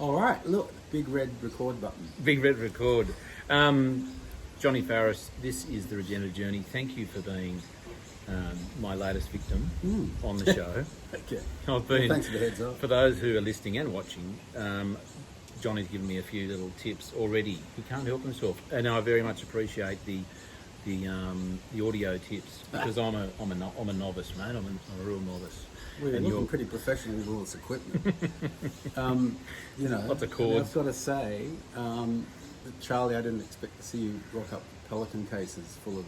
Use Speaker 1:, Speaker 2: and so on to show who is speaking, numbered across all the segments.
Speaker 1: All right, look, big red record button.
Speaker 2: Big red record. Johnny Farriss, this is the Regenerative Journey. Thank you for being my latest victim on the show.
Speaker 1: Okay.
Speaker 2: I've been,
Speaker 1: thanks for the heads up.
Speaker 2: For those who are listening and watching, Johnny's given me a few little tips already. He can't help himself, and I very much appreciate the audio tips because I'm a novice, mate. I'm a real novice.
Speaker 1: We're looking pretty professional with all this equipment. You know,
Speaker 2: lots of cords.
Speaker 1: I've got to say, Charlie, I didn't expect to see you rock up Pelican cases full of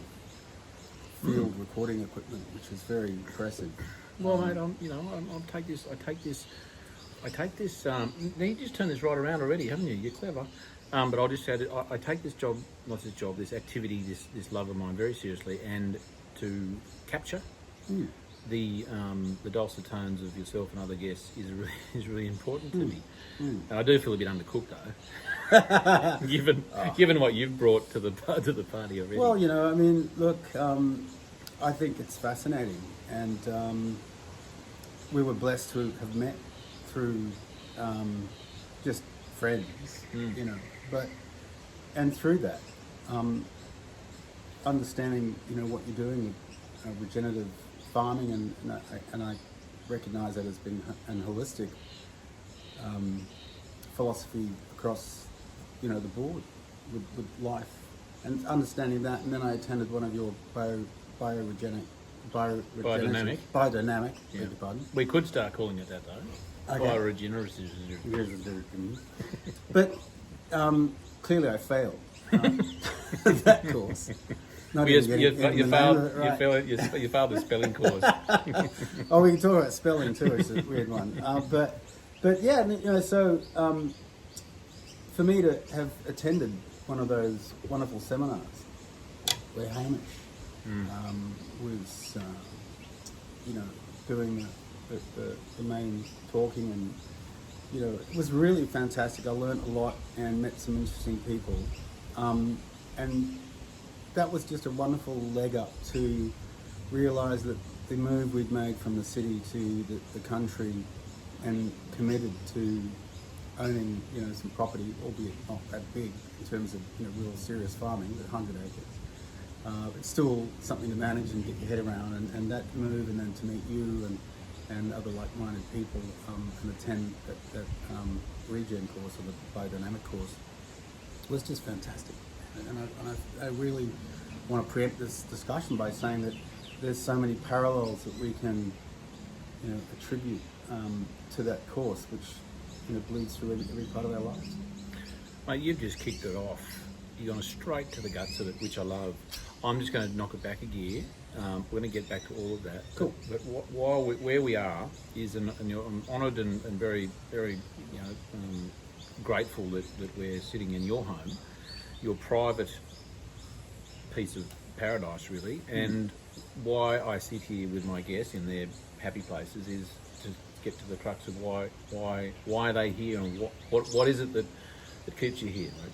Speaker 1: field recording equipment, which is very impressive.
Speaker 2: Well, mate, I'll take this. I take this. Now you just turned this right around already, haven't you? You're clever. But I'll just say that I take this job, this activity, this love of mine very seriously, and to capture the dulcet tones of yourself and other guests is really important to me. And I do feel a bit undercooked though, given what you've brought to the party already.
Speaker 1: Well, you know, I mean, look, I think it's fascinating, and we were blessed to have met through just friends, you know, and through that, understanding, you know, what you're doing with regenerative farming, and I recognise that as being an holistic philosophy across, you know, the board with life, and understanding that. And then I attended one of your biodynamic.
Speaker 2: Yeah.
Speaker 1: Beg your pardon.
Speaker 2: We could start calling it that though.
Speaker 1: Okay.
Speaker 2: Bioregenerative.
Speaker 1: But clearly I failed that course. Not
Speaker 2: You
Speaker 1: even getting the name of it right.
Speaker 2: you failed the spelling course.
Speaker 1: Oh, we can talk about spelling too. It's a weird one. But yeah, you know, so for me to have attended one of those wonderful seminars where Hamish was, you know, doing the main talking, and you know, it was really fantastic. I learned a lot and met some interesting people, and that was just a wonderful leg up to realise that the move we'd made from the city to the country, and committed to owning, you know, some property, albeit not that big in terms of, you know, real serious farming, but 100 acres. It's still something to manage and get your head around, and that move, and then to meet you and other like-minded people and attend that regen course, or the biodynamic course, was just fantastic. And I really want to preempt this discussion by saying that there's so many parallels that we can, you know, attribute to that course, which, you know, bleeds through every part of our lives.
Speaker 2: Mate, you've just kicked it off. You've gone straight to the guts of it, which I love. I'm just going to knock it back a gear. We're going to get back to all of that.
Speaker 1: Cool.
Speaker 2: But where we are is, and I'm honoured and very, very, you know, grateful that we're sitting in your home, your private piece of paradise, really. And why I sit here with my guests in their happy places is to get to the crux of why are they here, and what is it that keeps you here? Like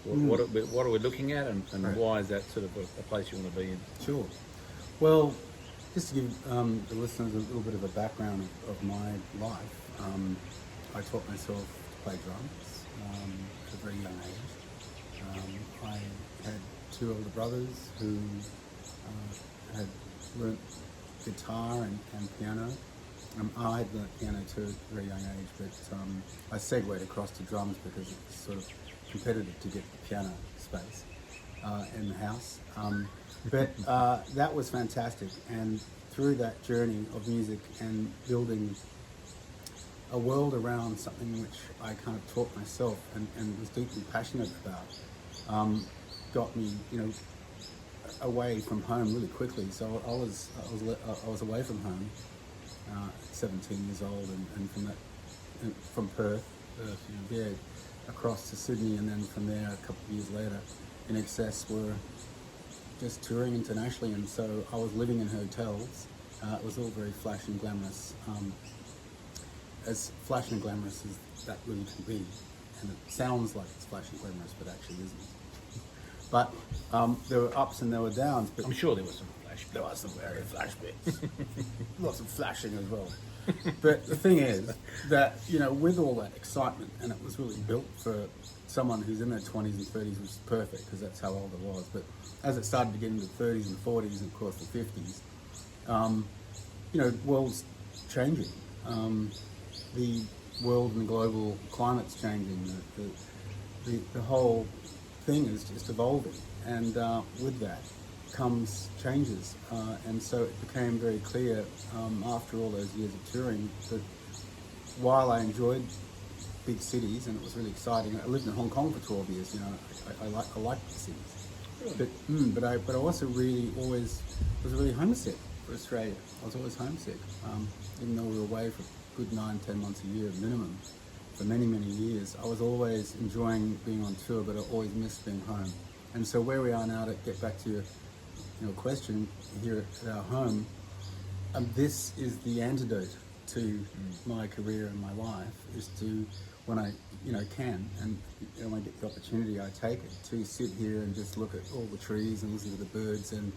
Speaker 2: what are we looking at, and right. Why is that sort of a place you want to be in?
Speaker 1: Sure. Well, just to give the listeners a little bit of a background of my life, I taught myself to play drums at a very young age. I had two older brothers who had learnt guitar and piano. I had learnt piano too at a very young age, but I segued across to drums because it's sort of competitive to get the piano space in the house. But that was fantastic, and through that journey of music and building a world around something which I kind of taught myself and was deeply passionate about, got me, you know, away from home really quickly. So I was away from home, 17 years old, and from Perth, yeah, across to Sydney, and then from there a couple of years later, in excess, were just touring internationally, and so I was living in hotels. It was all very flash and glamorous, as flash and glamorous as that really can be, and it sounds like it's flash and glamorous, but actually isn't. But there were ups and there were downs. But
Speaker 2: I'm sure there was some flash.
Speaker 1: There was some very flash bits. Lots of flashing as well. But the thing is that, you know, with all that excitement, and it was really built for someone who's in their 20s and 30s, which is perfect because that's how old I was. But as it started to get into the 30s and 40s, and of course the 50s, you know, world's changing. The world and global climate's changing. The whole thing is just evolving, and with that comes changes. And so it became very clear after all those years of touring that while I enjoyed big cities and it was really exciting, I lived in Hong Kong for 12 years. You know, I liked the cities, but I also really always was really homesick for Australia. I was always homesick, even though we were away for a good 9-10 months a year minimum for many years. I was always enjoying being on tour, but I always missed being home. And so where we are now, to get back to your question here at our home, this is the antidote to my career and my life, is to, when I can, and when I get the opportunity, I take it to sit here and just look at all the trees and listen to the birds and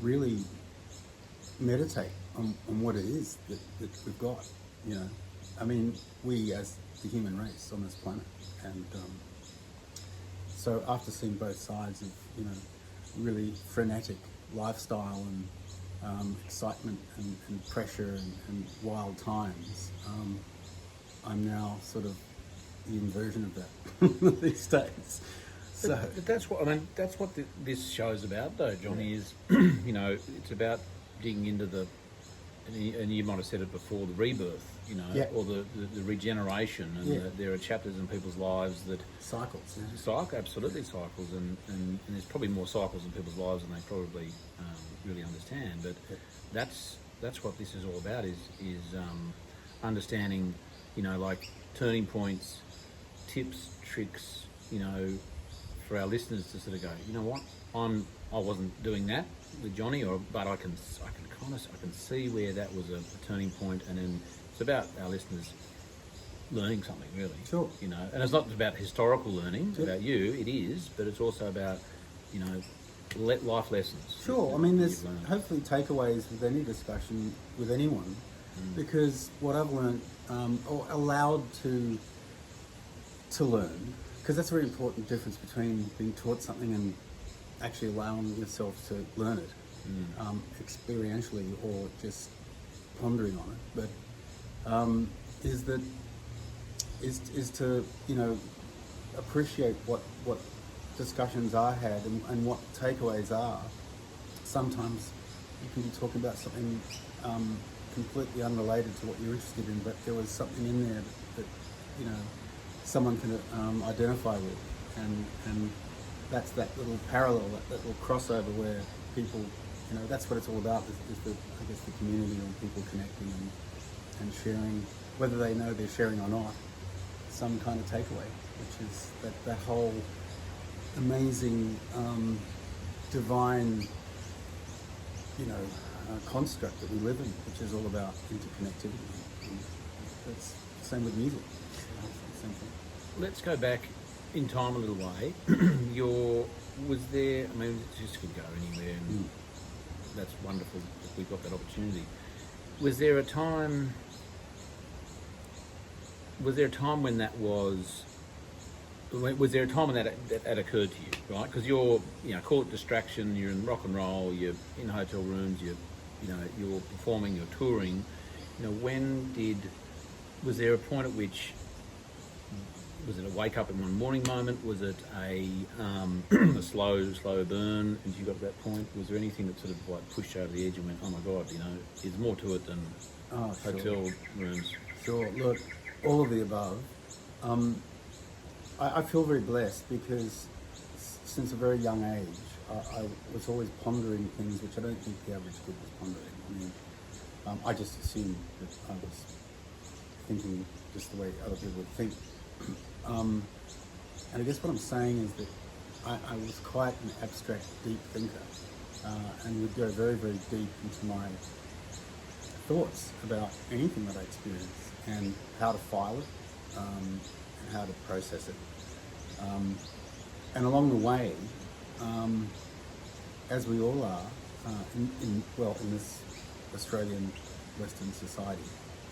Speaker 1: really meditate on what it is that we've got. You know, I mean, we as the human race on this planet, and so after seeing both sides of, you know, really frenetic lifestyle and excitement and pressure and wild times, I'm now sort of the inversion of that these days. So
Speaker 2: But that's what I mean. That's what this show's about, though, Johnny. Is you know, it's about digging into and you might have said it before, the rebirth, you know,
Speaker 1: Yeah.
Speaker 2: or the regeneration, and there are chapters in people's lives that
Speaker 1: cycles.
Speaker 2: absolutely cycles, and there's probably more cycles in people's lives than they probably really understand. But that's what this is all about, is understanding, you know, like turning points, tips, tricks, you know, for our listeners to sort of go, you know what, I wasn't doing that with Johnny, but I can see where that was a turning point, and then it's about our listeners learning something, really.
Speaker 1: Sure.
Speaker 2: You know, and it's not about historical learning about you. It is, but it's also about, you know, life lessons.
Speaker 1: Sure. I mean, there's hopefully takeaways with any discussion with anyone, because what I've learned, or allowed to learn, because that's a very important difference between being taught something and actually allowing yourself to learn it experientially or just pondering on it. But is to, you know, appreciate what discussions I had and what takeaways are. Sometimes you can be talking about something completely unrelated to what you're interested in, but there was something in there that you know, someone can identify with, and that's that little parallel, that little crossover where people, you know, that's what it's all about, is the, I guess, the community, and people connecting and sharing, whether they know they're sharing or not, some kind of takeaway, which is that whole amazing divine, you know, construct that we live in, which is all about interconnectivity. And that's the same with music. Same thing.
Speaker 2: Let's go back in time a little way. Was there, I mean, it just could go anywhere, and that's wonderful that we've got that opportunity. Was there a time when that was, was there a time when that occurred to you, right? Because you're, you know, call it distraction, you're in rock and roll, you're in hotel rooms, you're performing, you're touring. You know, was there a point at which, was it a wake up in one morning moment? Was it a slow burn until you got to that point? Was there anything that sort of like pushed you over the edge and went, oh my God, you know, there's more to it than hotel rooms?
Speaker 1: Sure. Look, all of the above. I feel very blessed because since a very young age, I was always pondering things which I don't think the average kid was pondering. I mean, I just assumed that I was thinking just the way other people would think. And I guess what I'm saying is that I was quite an abstract, deep thinker, and would go very, very deep into my thoughts about anything that I experienced and how to file it, and how to process it. And along the way, as we all are, in this Australian Western society,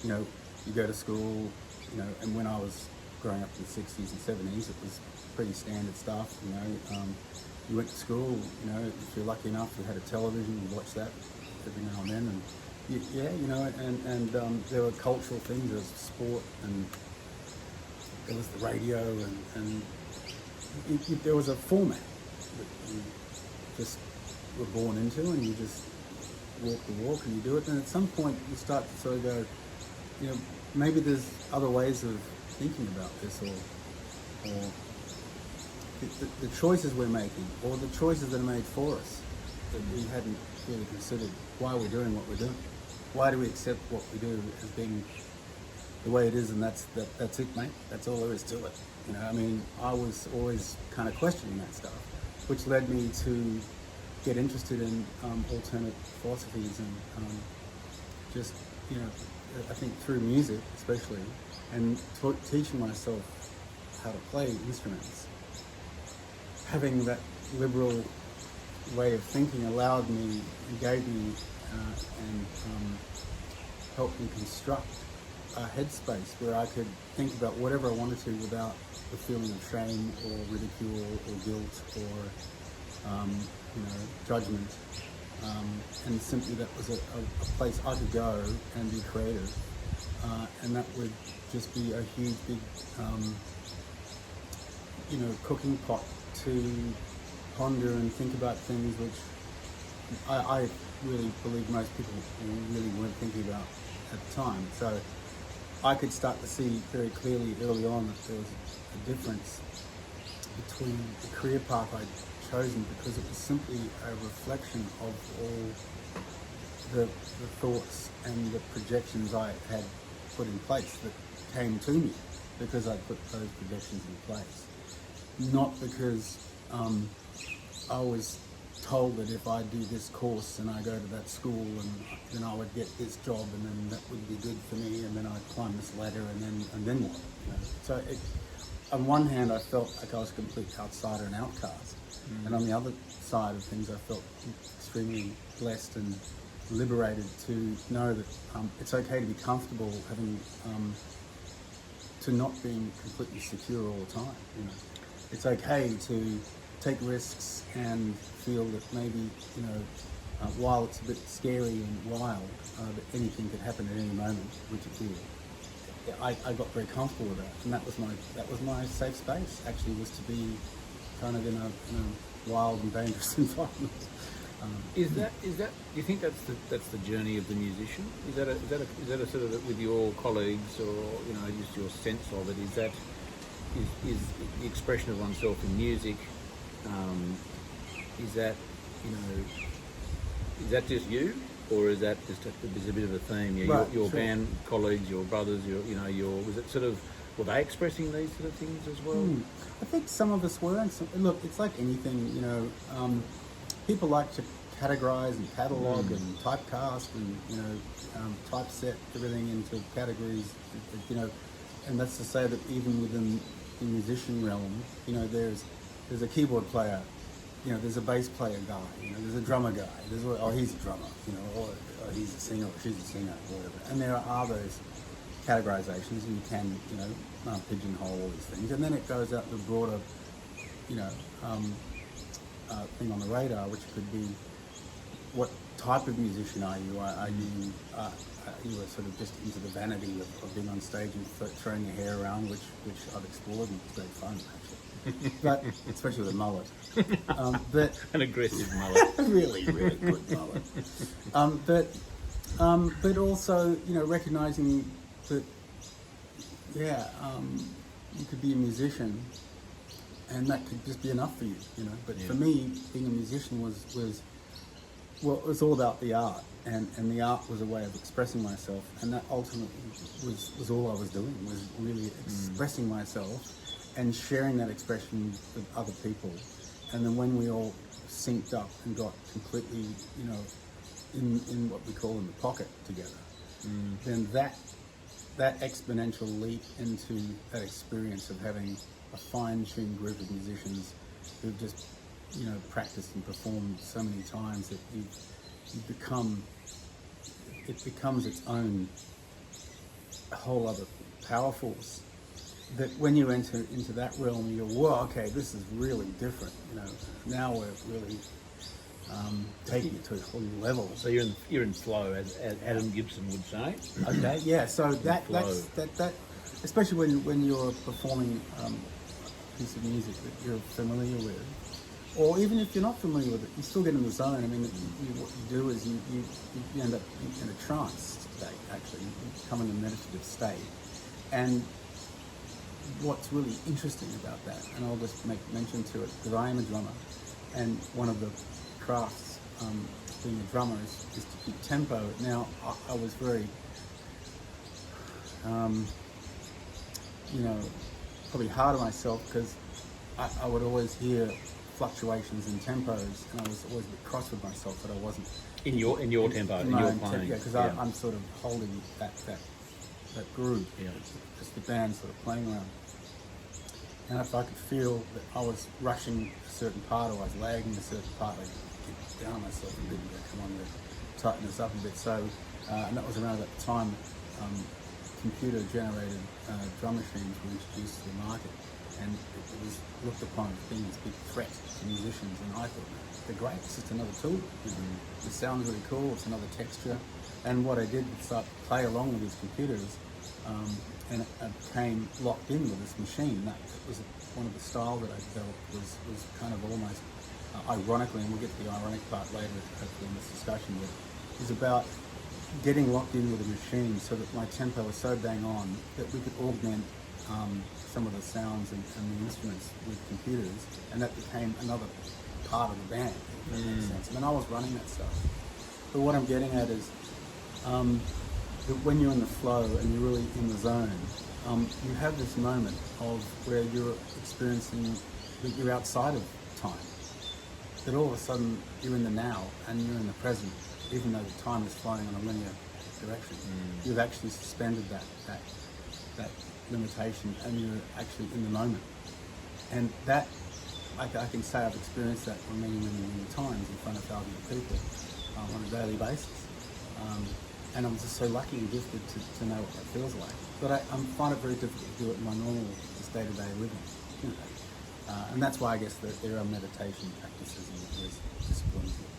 Speaker 1: you go to school, and when I was growing up in the 60s and 70s, it was pretty standard stuff, you went to school, if you're lucky enough, you had a television, you watch that every now and then, and there were cultural things, there was sport, and there was the radio, and there was a format that you just were born into, and you just walk the walk and you do it, and at some point you start to sort of go, maybe there's other ways of thinking about this, or the choices we're making, or the choices that are made for us that we hadn't really considered. Why we're doing what we're doing? Why do we accept what we do as being the way it is, and that's it, mate? That's all there is to it. I was always kind of questioning that stuff, which led me to get interested in alternate philosophies, and I think through music especially, and teaching myself how to play instruments. Having that liberal way of thinking allowed me and gave me and helped me construct a headspace where I could think about whatever I wanted to without the feeling of shame or ridicule or guilt or judgment, and simply that was a place I could go and be creative, and that would just be a huge big cooking pot to ponder and think about things which I really believe most people really weren't thinking about at the time. So I could start to see very clearly early on that there was a difference between the career path I'd chosen, because it was simply a reflection of all the thoughts and the projections I had put in place that came to me because I put those projections in place. Not because I was told that if I do this course and I go to that school, and then I would get this job, and then that would be good for me, and then I'd climb this ladder, and then what? So on one hand, I felt like I was a complete outsider and outcast, and on the other side of things, I felt extremely blessed and liberated to know that it's okay to be comfortable having to not being completely secure all the time. It's okay to take risks and feel that maybe while it's a bit scary and wild, that anything could happen at any moment, which it did. I got very comfortable with that, and that was my safe space. Actually, was to be kind of in a wild and dangerous environment.
Speaker 2: Is that? Do you think that's the journey of the musician? Is that a sort of, with your colleagues, or just your sense of it? Is the expression of oneself in music? Is that just you, or is that just there's a bit of a theme?
Speaker 1: Right,
Speaker 2: your
Speaker 1: sure.
Speaker 2: band colleagues, your brothers, was it sort of, were they expressing these sort of things as well?
Speaker 1: I think some of us were, and look, it's like anything, people like to categorize and catalog and typecast and typeset everything into categories, and that's to say that even within the musician realm, there's a keyboard player, there's a bass player guy, there's a drummer guy, he's a drummer, or he's a singer, or she's a singer, or whatever. And there are those categorizations, and you can, pigeonhole all these things. And then it goes out to a broader, thing on the radar, which could be, what type of musician are you? Are you sort of just into the vanity of being on stage and throwing your hair around, which I've explored, and it's very fun, actually. But especially with a mullet. But
Speaker 2: An aggressive mullet.
Speaker 1: really, really good mullet. But also, recognizing that, you could be a musician, and that could just be enough for you, But for me, being a musician was it was all about the art, and the art was a way of expressing myself, and that ultimately was all I was doing, was really expressing myself and sharing that expression with other people. And then when we all synced up and got completely, in what we call in the pocket together, then that exponential leap into that experience of having a fine-tuned group of musicians who've just, practiced and performed so many times that it becomes its own a whole other power force. That when you enter into that realm, you go, whoa, okay, this is really different. You know, now we're really taking it to a whole new level.
Speaker 2: So you're in flow, as Adam Gibson would say.
Speaker 1: Okay, yeah. So
Speaker 2: flow.
Speaker 1: that especially when you're performing a piece of music that you're familiar with, or even if you're not familiar with it, you still get in the zone. I mean, what you do is you end up in a trance state. Actually, you come in a meditative state, and what's really interesting about that, and I'll just make mention to it because I am a drummer, and one of the crafts being a drummer is to keep tempo. Now, I was very, probably hard on myself because I would always hear fluctuations in tempos, and I was always a bit cross with myself that I wasn't
Speaker 2: In your tempo, in
Speaker 1: my
Speaker 2: your
Speaker 1: own
Speaker 2: playing.
Speaker 1: yeah, because I'm sort of holding that groove.
Speaker 2: Yeah.
Speaker 1: Just the band sort of playing around. And if I could feel that I was rushing a certain part or I was lagging a certain part, I'd get down on myself a bit and go, come on, tighten this up a bit. So, and that was around that time computer-generated drum machines were introduced to the market. And it was looked upon as being this big threat to musicians. And I thought, they're great, it's just another tool. You know, it sounds really cool, it's another texture. And what I did was start to play along with these computers, and I became locked in with this machine. That was one of the styles that I developed was kind of almost ironically, and we'll get to the ironic part later hopefully in this discussion, but it was about getting locked in with a machine so that my tempo was so bang on that we could augment some of the sounds and the instruments with computers, and that became another part of the band, if that makes sense. I mean, I was running that stuff. But what I'm getting at is that when you're in the flow and you're really in the zone, you have this moment of where you're experiencing that you're outside of time. That all of a sudden you're in the now and you're in the present, even though the time is flowing on a linear direction. You've actually suspended that limitation and you're actually in the moment. And that, I can say I've experienced that many, many, many times in front of thousands of people on a daily basis. And I'm just so lucky and gifted to know what that feels like. But I find it very difficult to do it in my normal, just day-to-day living. You know. And that's why I guess that there are meditation practices and there's disciplines that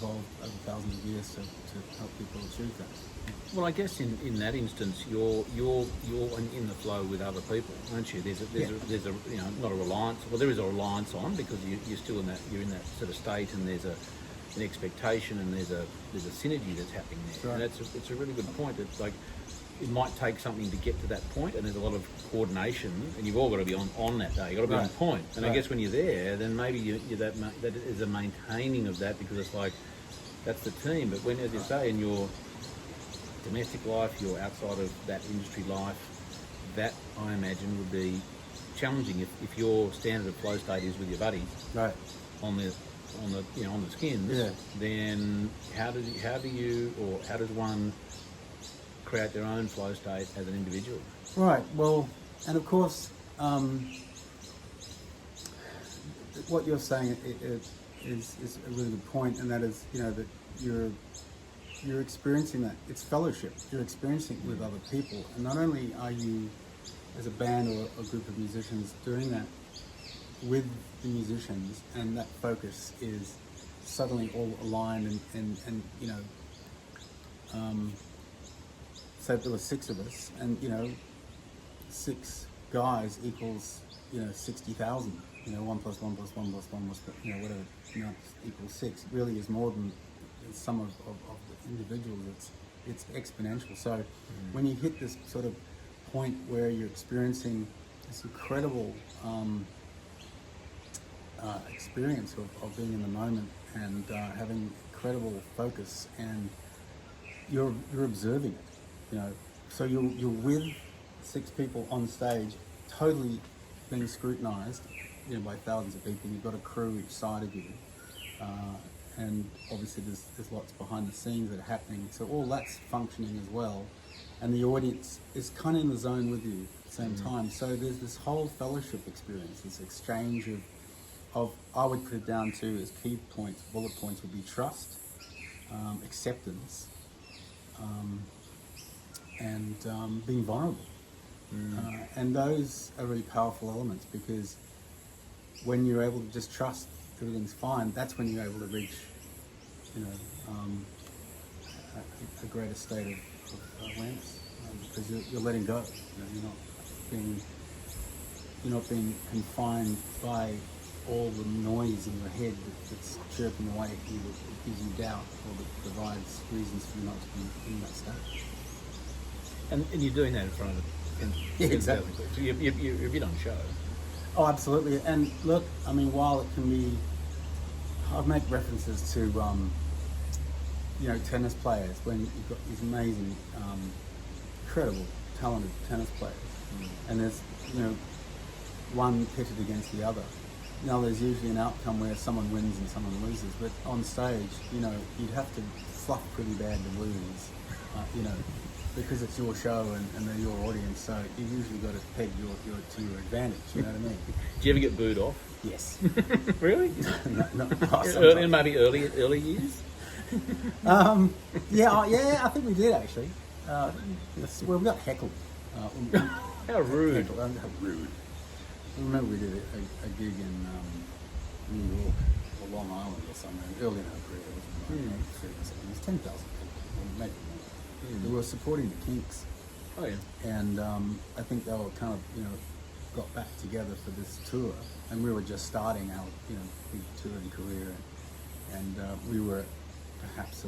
Speaker 1: evolved over thousands of years to help people achieve that.
Speaker 2: Well, I guess in that instance, you're in the flow with other people, aren't you? There's a not a reliance. Well, there is a reliance on because you're still in that sort of state, and there's an expectation and there's a synergy that's happening there.
Speaker 1: Right.
Speaker 2: And it's a really good point. It's like it might take something to get to that point, and there's a lot of coordination, and you've all got to be on that day. You've got to be on point. And I guess when you're there, then maybe you that is a maintaining of that because it's like that's the team. But when, as you say, in your domestic life, you're outside of that industry life, that I imagine would be challenging if your standard of flow state is with your buddies on the skins. Then how does one create their own flow state as an individual? Right.
Speaker 1: Well, and of course, what you're saying is a really good point, and that is, that you're experiencing that. It's fellowship. You're experiencing it with other people, and not only are you, as a band or a group of musicians, doing that with the musicians, and that focus is suddenly all aligned, and so if there were 6 of us, and 6 guys equals 60,000. 1 plus 1 plus 1 plus 1 was whatever equals 6. It really is more than the sum of the individuals. It's exponential. So when you hit this sort of point where you're experiencing this incredible experience of being in the moment and having incredible focus, and you're observing it, so you're with 6 people on stage, totally being scrutinized, by thousands of people. You've got a crew each side of you, and obviously there's lots behind the scenes that are happening. So all that's functioning as well, and the audience is kind of in the zone with you at the same time. So there's this whole fellowship experience, this exchange of I would put it down to as key points, bullet points would be trust, acceptance, and being vulnerable. And those are really powerful elements, because when you're able to just trust everything's fine, that's when you're able to reach, you know, a greater state of awareness, because you're letting go. You know, you're not being confined by all the noise in your head that's chirping away at you, that gives you doubt, or that provides reasons for you not to be in that state.
Speaker 2: And you're doing that in front of
Speaker 1: Yeah, exactly.
Speaker 2: So you're a bit on show.
Speaker 1: Oh, absolutely. And look, I mean, while it can be, I've made references to, you know, tennis players, when you've got these amazing, incredible, talented tennis players, and there's, you know, one pitted against the other. Now, there's usually an outcome where someone wins and someone loses, but on stage, you know, you'd have to fluff pretty bad to lose, you know, because it's your show and they're your audience, so you've usually got to peg to your advantage, you know what I mean?
Speaker 2: Do you ever get booed off?
Speaker 1: Yes.
Speaker 2: Really?
Speaker 1: No,
Speaker 2: Maybe early years?
Speaker 1: Yeah, I think we did actually. Well, we got heckled.
Speaker 2: How rude.
Speaker 1: How rude. I remember we did a gig in New York or Long Island or somewhere early in our career. It was 1983 or something. It was 10,000 people, or maybe more. They were supporting the Kinks.
Speaker 2: Oh yeah.
Speaker 1: And I think they were kind of, you know, got back together for this tour, and we were just starting our, you know, big touring career, and we were perhaps a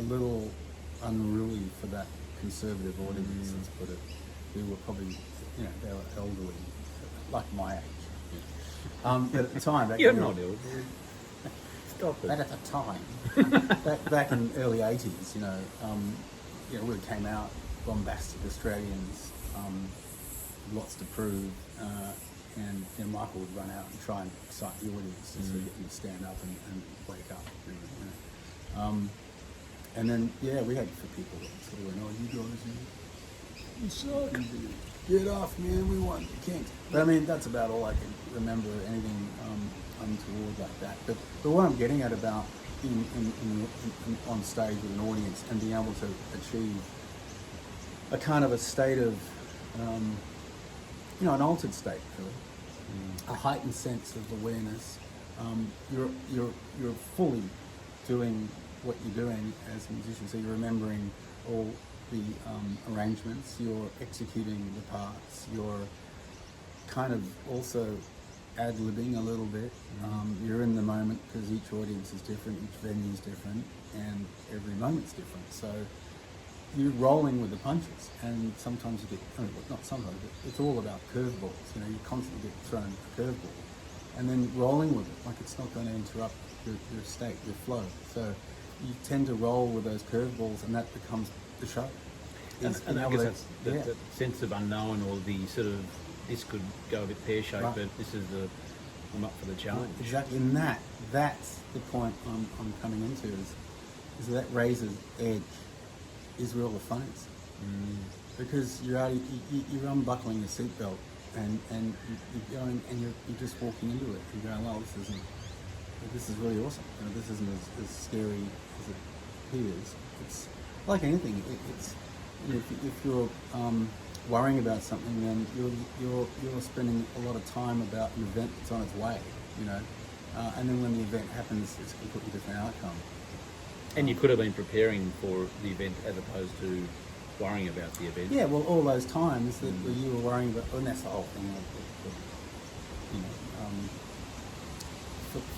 Speaker 1: little unruly for that conservative audience, let's put it. We were probably, you know, they were elderly, like my age. But at the time,
Speaker 2: You're not elderly. Stop it.
Speaker 1: but at the time, back in the early 80s, you know, we came out, bombastic Australians, lots to prove, and you know, Michael would run out and try and excite the audience to sort of get them to stand up and wake up. You know. And then, yeah, we had for people that sort of went, oh, you guys, you suck. Get off, man, we want the Kinks. But I mean, that's about all I can remember, anything untoward like that. But what I'm getting at about on stage with an audience and being able to achieve a kind of a state of, an altered state, really. A heightened sense of awareness. You're fully doing what you're doing as a musician, so you're remembering all the arrangements, you're executing the parts, you're kind of also ad-libbing a little bit. You're in the moment because each audience is different, each venue is different, and every moment's different. So you're rolling with the punches, and sometimes you get, not sometimes, but it's all about curveballs. You know, you constantly get thrown a curveball, and then rolling with it, like it's not going to interrupt your state, your flow. So you tend to roll with those curveballs, and that becomes the show.
Speaker 2: And I guess that's that sense of unknown, or the sort of, this could go a bit pear-shaped,
Speaker 1: Right.
Speaker 2: but this is I'm up for the challenge.
Speaker 1: Exactly, and that's the point I'm coming into, is that razor's edge is where all the fun is. Because you're unbuckling your seatbelt, and you're going, and you're just walking into it and going, well, this is really awesome. You know, this isn't as scary as it appears. It's like anything. It's you know, if you're worrying about something, then you're spending a lot of time about an event that's on its way. You know, and then when the event happens, it's a completely different outcome.
Speaker 2: And you could have been preparing for the event as opposed to worrying about the event.
Speaker 1: Yeah, well, all those times that you were worrying about, and that's the whole thing.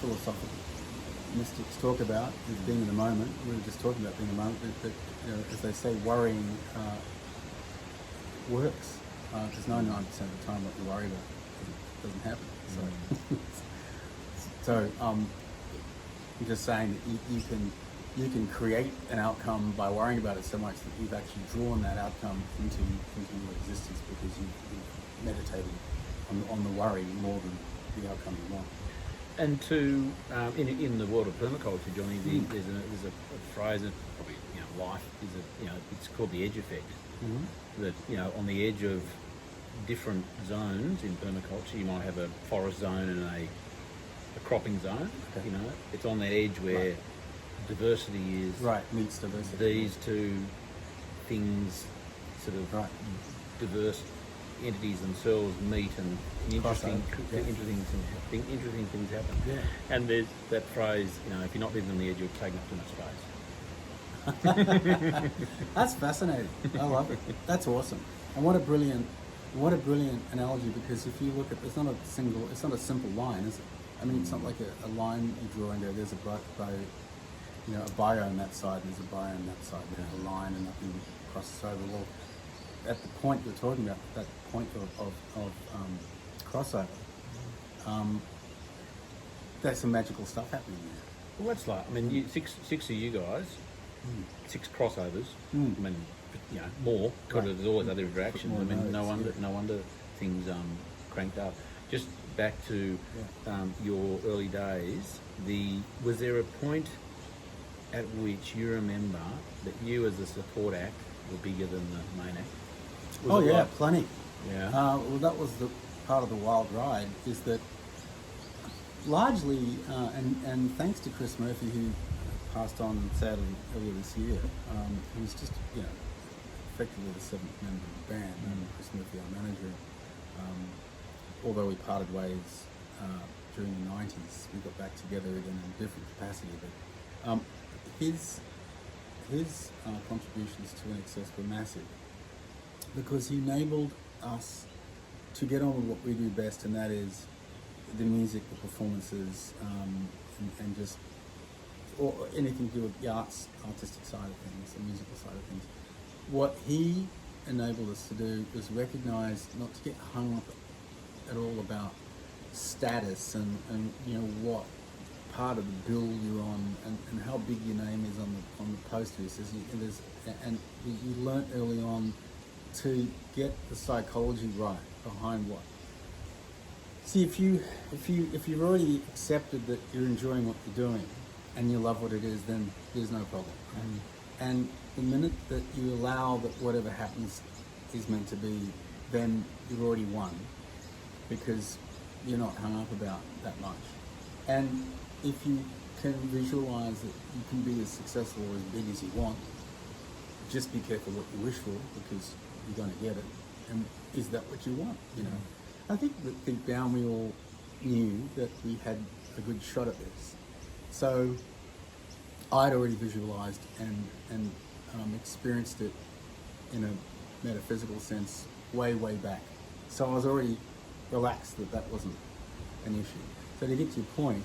Speaker 1: Philosophical mystics talk about is being in the moment. We were just talking about being in the moment, but you know, as they say, worrying works, because 99% of the time what you worry about doesn't happen. So, I'm just saying that you can create an outcome by worrying about it so much that you've actually drawn that outcome into your existence, because you've meditated on the worry more than the outcome you want.
Speaker 2: And to in the world of permaculture, Johnny, there's a phrase that probably, you know, life is it's called the edge effect. That, you know, on the edge of different zones in permaculture, you might have a forest zone and a cropping zone. Okay. You know, it's on that edge where diversity is
Speaker 1: Right, meets diversity.
Speaker 2: these two things, sort of
Speaker 1: Right.
Speaker 2: diverse entities themselves meet, and interesting,
Speaker 1: Crossover, yeah.
Speaker 2: interesting things happen.
Speaker 1: Yeah.
Speaker 2: And there's that phrase, if you're not living on the edge, you're taking up too much space.
Speaker 1: That's fascinating. I love it. That's awesome. And what a brilliant analogy, because if you look at, it's not a simple line, is it? I mean, it's not like a line you draw in there. There's a bio on that side, there's a bio on that side, there's a line, and nothing crosses over. Well, at the point you're talking about, that point of crossover, that's some magical stuff happening there.
Speaker 2: Well, that's like, six of you guys, 6 crossovers. I mean, more, because
Speaker 1: Right.
Speaker 2: there's always other interactions.
Speaker 1: More nodes,
Speaker 2: No wonder things cranked up. Just back to your early days. Was there a point at which you remember that you, as a support act, were bigger than the main act? Was it like-
Speaker 1: Plenty.
Speaker 2: Yeah.
Speaker 1: Well, that was the part of the wild ride, is that largely, and thanks to Chris Murphy, who passed on sadly earlier this year, he was just, effectively the 7th member of the band, Chris Murphy, our manager. Although we parted ways during the 90s, we got back together again in a different capacity. But his contributions to NXS were massive, because he enabled us to get on with what we do best, and that is the music, the performances, and just or anything to do with the artistic side of things, the musical side of things. What he enabled us to do was recognize, not to get hung up at all about status and what part of the bill you're on, and how big your name is on the poster. He says, you learnt early on to get the psychology right behind what. See, if you've already accepted that you're enjoying what you're doing and you love what it is, then there's no problem. And the minute that you allow that whatever happens is meant to be, then you've already won, because you're not hung up about that much. And if you can visualize that you can be as successful or as big as you want, just be careful what you wish for, because you're going to get it. And is that what you want? I think that deep down we all knew that we had a good shot at this. So I'd already visualized and experienced it in a metaphysical sense way back. So I was already relaxed that wasn't an issue. So to get to your point,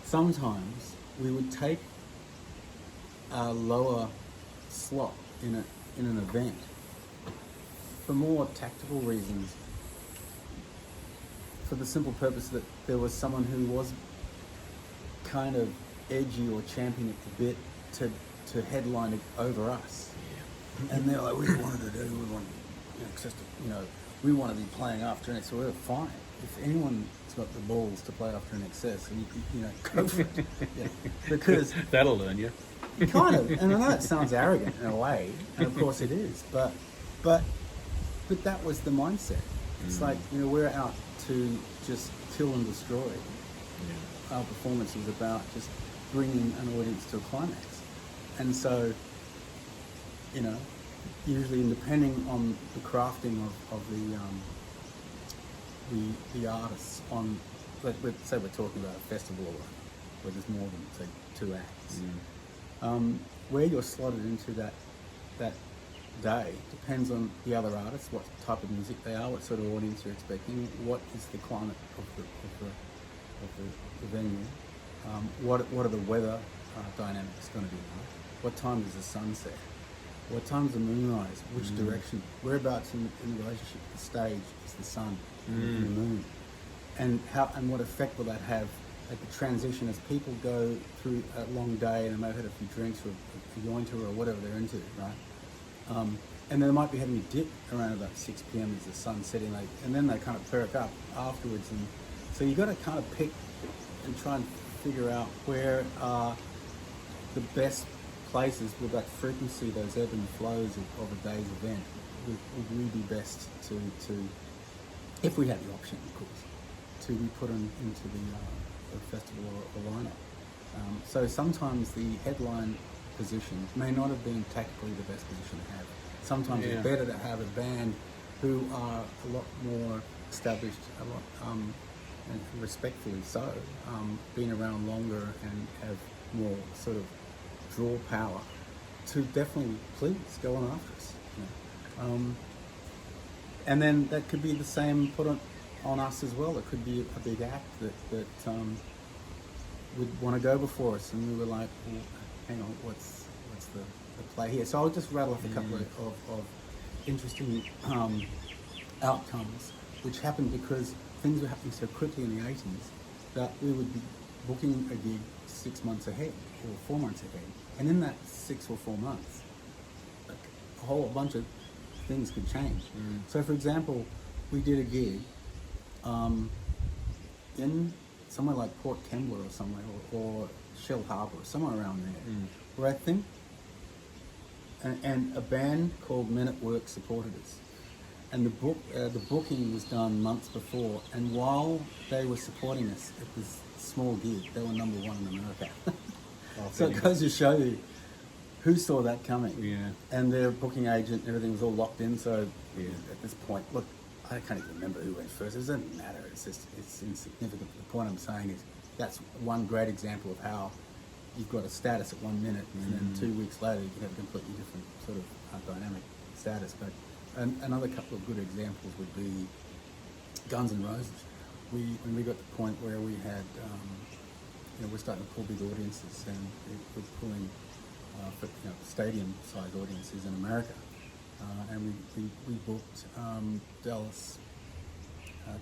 Speaker 1: sometimes we would take a lower slot in an event for more tactical reasons, for the simple purpose that there was someone who was kind of edgy or championing it a bit to headline it over us. Yeah. And they're like, we want to be playing after NXS. So we're fine. If anyone's got the balls to play after NXS, go for it. Yeah. Because
Speaker 2: that'll learn you.
Speaker 1: Kind of, and I know it sounds arrogant in a way, and of course it is, but that was the mindset. It's like, we're out to just kill and destroy. Yeah. Our performance was about just bringing an audience to a climax. And so, usually, depending on the crafting of the artists, on, let's say we're talking about a festival or where there's more than, say, 2 acts. Where you're slotted into that day depends on the other artists, what type of music they are, what sort of audience you're expecting, what is the climate of the venue, what are the weather dynamics going to be like, what time does the sun set, what time does the moon rise, which direction, whereabouts in the relationship to the stage is the sun and the moon, and what effect will that have at the transition as people go through a long day and they may have had a few drinks or a joint or whatever they're into, right? And they might be having a dip around about 6 p.m. as the sun's setting, and then they kind of perk up afterwards. And so you've got to kind of pick and try and figure out where are the best places with that frequency, those ebb and flows of a day's event would really be best to, if we had the option, of course, to be put into the festival or lineup. So sometimes the headline position may not have been tactically the best position to have. Sometimes
Speaker 2: Yeah.
Speaker 1: it's better to have a band who are a lot more established, a lot, and respectfully so, been around longer and have more sort of draw power to definitely please go on after us. You know. And then that could be the same put on us as well. It could be a big act that would want to go before us, and we were like, well, hang on, what's the play here? So I'll just rattle off a couple of interesting outcomes, which happened because things were happening so quickly in the 80s that we would be booking a gig 6 months ahead or 4 months ahead, and in that 6 or 4 months, like, a whole bunch of things could change. So, for example, we did a gig in somewhere like Port Kembla or somewhere, or Shell Harbour, or somewhere around there, where I think, and a band called Men at Work supported us. And the booking was done months before, and while they were supporting us at this small gig, they were number one in America. So it goes to show you who saw that coming.
Speaker 2: Yeah.
Speaker 1: And their booking agent, everything was all locked in. So at this point, look, I can't even remember who went first. It doesn't matter. It's insignificant. The point I'm saying is that's one great example of how you've got a status at 1 minute, and then 2 weeks later you can have a completely different sort of dynamic status. But another couple of good examples would be Guns N' Roses. When we got to the point where we had, we're starting to pull big audiences, and we're pulling stadium-sized audiences in America, and we booked Dallas,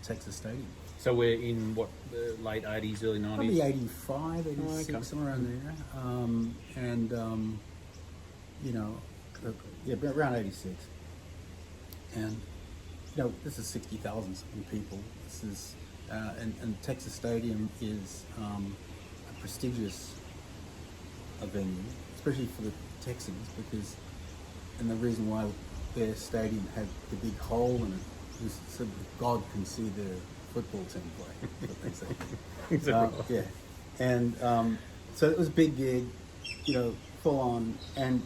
Speaker 1: Texas Stadium.
Speaker 2: So we're in what, the late 80s, early 90s?
Speaker 1: Probably 85, 86,
Speaker 2: okay.
Speaker 1: somewhere around there. Around 86. And, this is 60,000 something people. This is, and Texas Stadium is a prestigious venue, especially for the Texans, and the reason why their stadium had the big hole in it was so that God can see their football team play. That's what they say. Yeah, and so it was a big gig, full on, and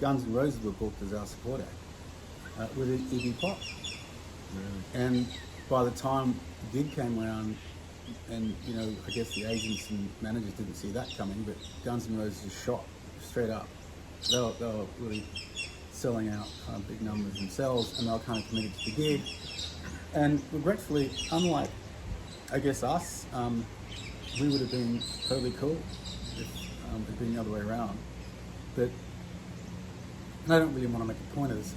Speaker 1: Guns N' Roses were booked as our support act with Iggy Pop. Really? And by the time the gig came around, and I guess the agents and managers didn't see that coming, but Guns N' Roses shot straight up. They were really selling out big numbers themselves, and they were kind of committed to the gig. And regretfully, unlike, I guess, us, we would have been totally cool if it had been the other way around. But I don't really want to make a point of this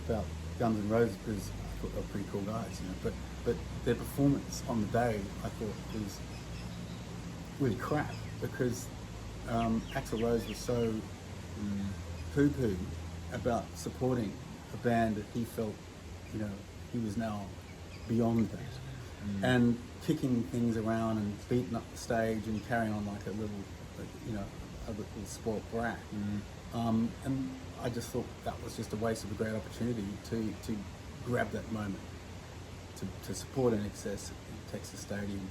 Speaker 1: about Guns N' Roses, because I thought they were pretty cool guys, But their performance on the day, I thought, was really crap, because Axl Rose was so poo-poo about supporting a band that he felt, he was now beyond that, and kicking things around and beating up the stage and carrying on like a little sport brat. And I just thought that was just a waste of a great opportunity to grab that moment, to support an excess in Texas Stadium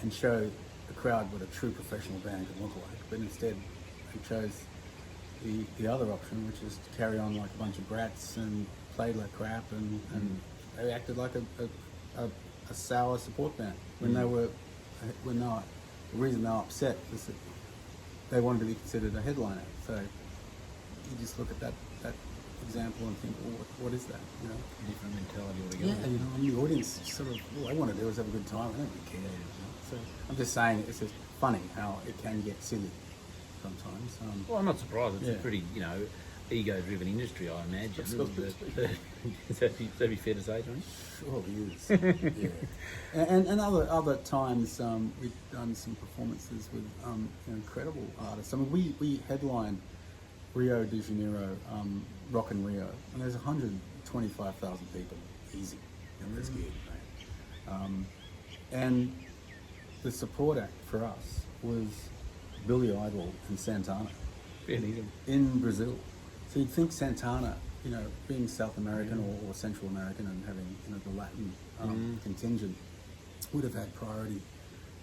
Speaker 1: and show the crowd what a true professional band can look like. But instead, they chose the other option, which is to carry on like a bunch of brats and play like crap, and they acted like a sour support band when they were the reason they were upset was that they wanted to be considered a headliner. So you just look at that example and think, well, what is that?
Speaker 2: Different mentality altogether.
Speaker 1: Yeah, the audience sort of, all they want to do is have a good time. They don't really care. So I'm just saying, it's just funny how it can get silly sometimes.
Speaker 2: Well, I'm not surprised. It's a pretty, ego-driven industry, I imagine. Is that be fair to say, Johnny?
Speaker 1: Sure, it is. Yeah. And other times we've done some performances with incredible artists. I mean, we headlined Rio de Janeiro, Rock in Rio, and there's 125,000 people, easy. That's good, right? And the support act for us was Billy Idol and Santana in Brazil. So you'd think Santana, being South American or Central American and having the Latin contingent, would have had priority.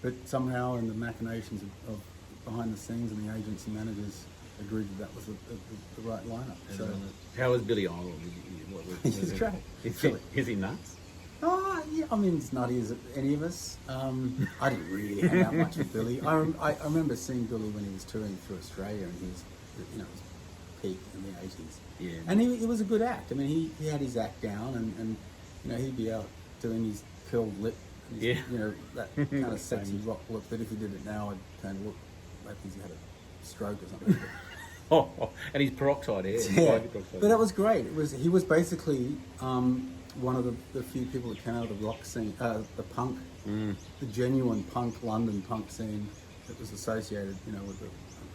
Speaker 1: but somehow in the machinations of behind the scenes and the agents and managers agreed that was the right lineup. So
Speaker 2: how was Billy Idol?
Speaker 1: he's great.
Speaker 2: Is he nuts?
Speaker 1: Oh, yeah, I mean, as nutty as any of us. I didn't really hang out much with Billy. I remember seeing Billy when he was touring through Australia, and he was, his peak in the 80s.
Speaker 2: Yeah.
Speaker 1: And he was a good act. I mean, he had his act down, and he'd be out doing his curled lip, and his, that kind of sexy rock look, that if he did it now, I'd kind of look like he's had a stroke or something.
Speaker 2: And his peroxide hair.
Speaker 1: Yeah, but that was great. He was basically one of the few people that came out of the rock scene, the punk, the genuine punk, London punk scene that was associated, with the,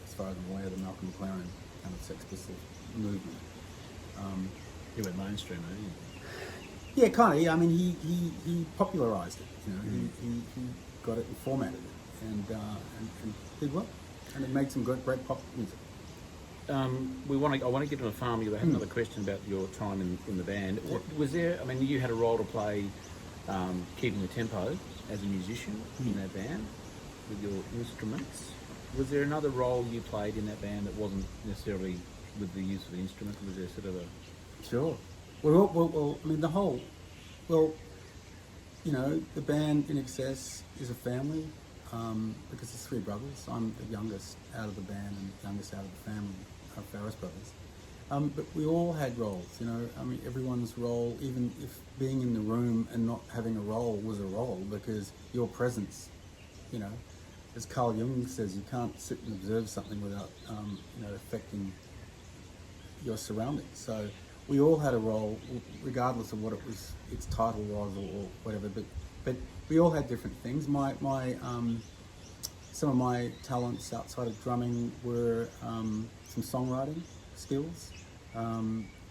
Speaker 1: as far as I'm aware, the Malcolm McLaren kind of Sex Pistols movement.
Speaker 2: He went mainstream,
Speaker 1: Yeah, kind of. Yeah, I mean, he popularised it. He got it and formatted it, and did well, and it made some great pop music.
Speaker 2: I want to get on a farm. You had another question about your time in the band. Was there? I mean, you had a role to play, keeping the tempo as a musician in that band with your instruments. Was there another role you played in that band that wasn't necessarily with the use of the instrument? Was there sort of a...
Speaker 1: Sure. Well, I mean, the band In Excess is a family, because there's three brothers. I'm the youngest out of the band and youngest out of the family of Farriss brothers. But we all had roles, I mean, everyone's role, even if being in the room and not having a role was a role, because your presence, as Carl Jung says, you can't sit and observe something without, affecting your surroundings. So we all had a role, regardless of what its title was or whatever. But we all had different things. Some of my talents outside of drumming were some songwriting skills,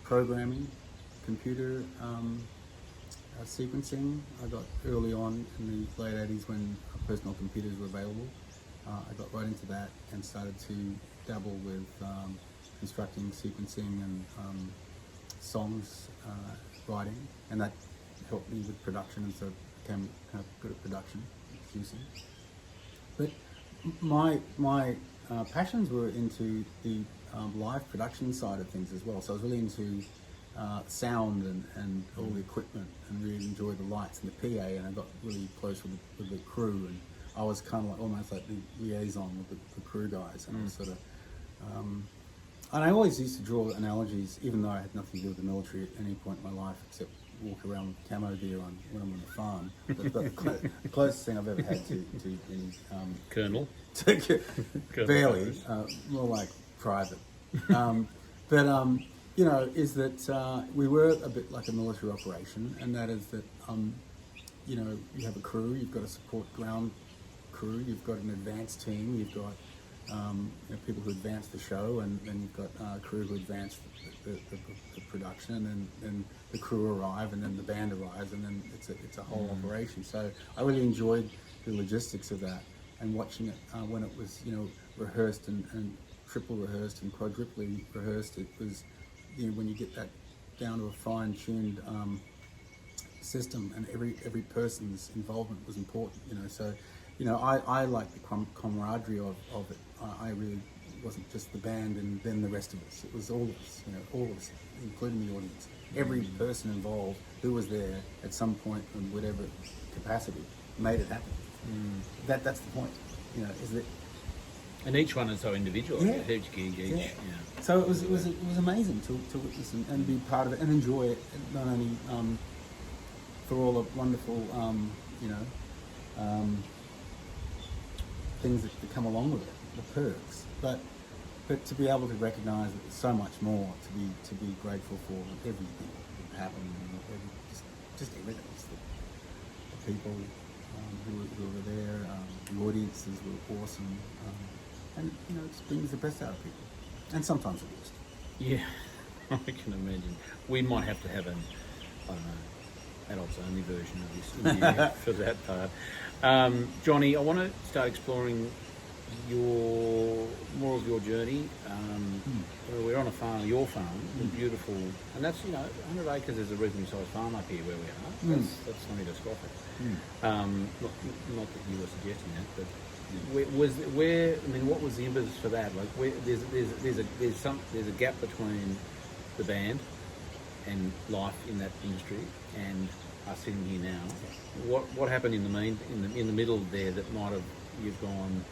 Speaker 1: programming, computer sequencing. I got early on in the late 80s when personal computers were available. I got right into that and started to dabble with constructing, sequencing, and songs writing, and that helped me with production, and so I became kind of good at production, producing. But my passions were into the live production side of things as well. So I was really into sound and all the equipment, and really enjoyed the lights and the PA, and I got really close with the crew, and I was kind of almost like the liaison with the crew guys, and I was sort of and I always used to draw analogies, even though I had nothing to do with the military at any point in my life, except walk around with camo gear on when I'm on the farm. But the closest thing I've ever had to being
Speaker 2: Colonel?
Speaker 1: Barely, more like private. Is that we were a bit like a military operation, and that is that, you have a crew, you've got a support ground crew, you've got an advance team, you've got people who advance the show, and then you've got a crew who advance the production, and then the crew arrive, and then the band arrives, and then it's a whole operation. So I really enjoyed the logistics of that, and watching it when it was rehearsed and triple rehearsed and quadruply rehearsed. It was when you get that down to a fine-tuned system, and every person's involvement was important. So. I like the camaraderie of it. I really wasn't just the band and then the rest of us. It was all of us, all of us, including the audience. Every person involved who was there at some point in whatever capacity made it happen. That's the point, is that.
Speaker 2: And each one is so individual.
Speaker 1: Yeah.
Speaker 2: Each gig, each.
Speaker 1: Yeah.
Speaker 2: Yeah.
Speaker 1: So it was amazing to witness and be part of it and enjoy it, not only for all the wonderful, things that come along with it, the perks, but to be able to recognise that there's so much more to be grateful for everything that happened, just everything. Just the people who were there, the audiences were awesome, and it just brings the best out of people, and sometimes the worst.
Speaker 2: Yeah, I can imagine. We might have to have an adults only version of this interview for that part. Johnny, I want to start exploring more of your journey. We're on a farm, your farm, a beautiful, and that's 100 acres is a reasonably sized farm up here where we are. That's something to scoff at. Not that you were suggesting that, but what was the impetus for that? Like, there's a gap between the band and life in that industry and us sitting here now. What happened in the middle there that might have you've gone,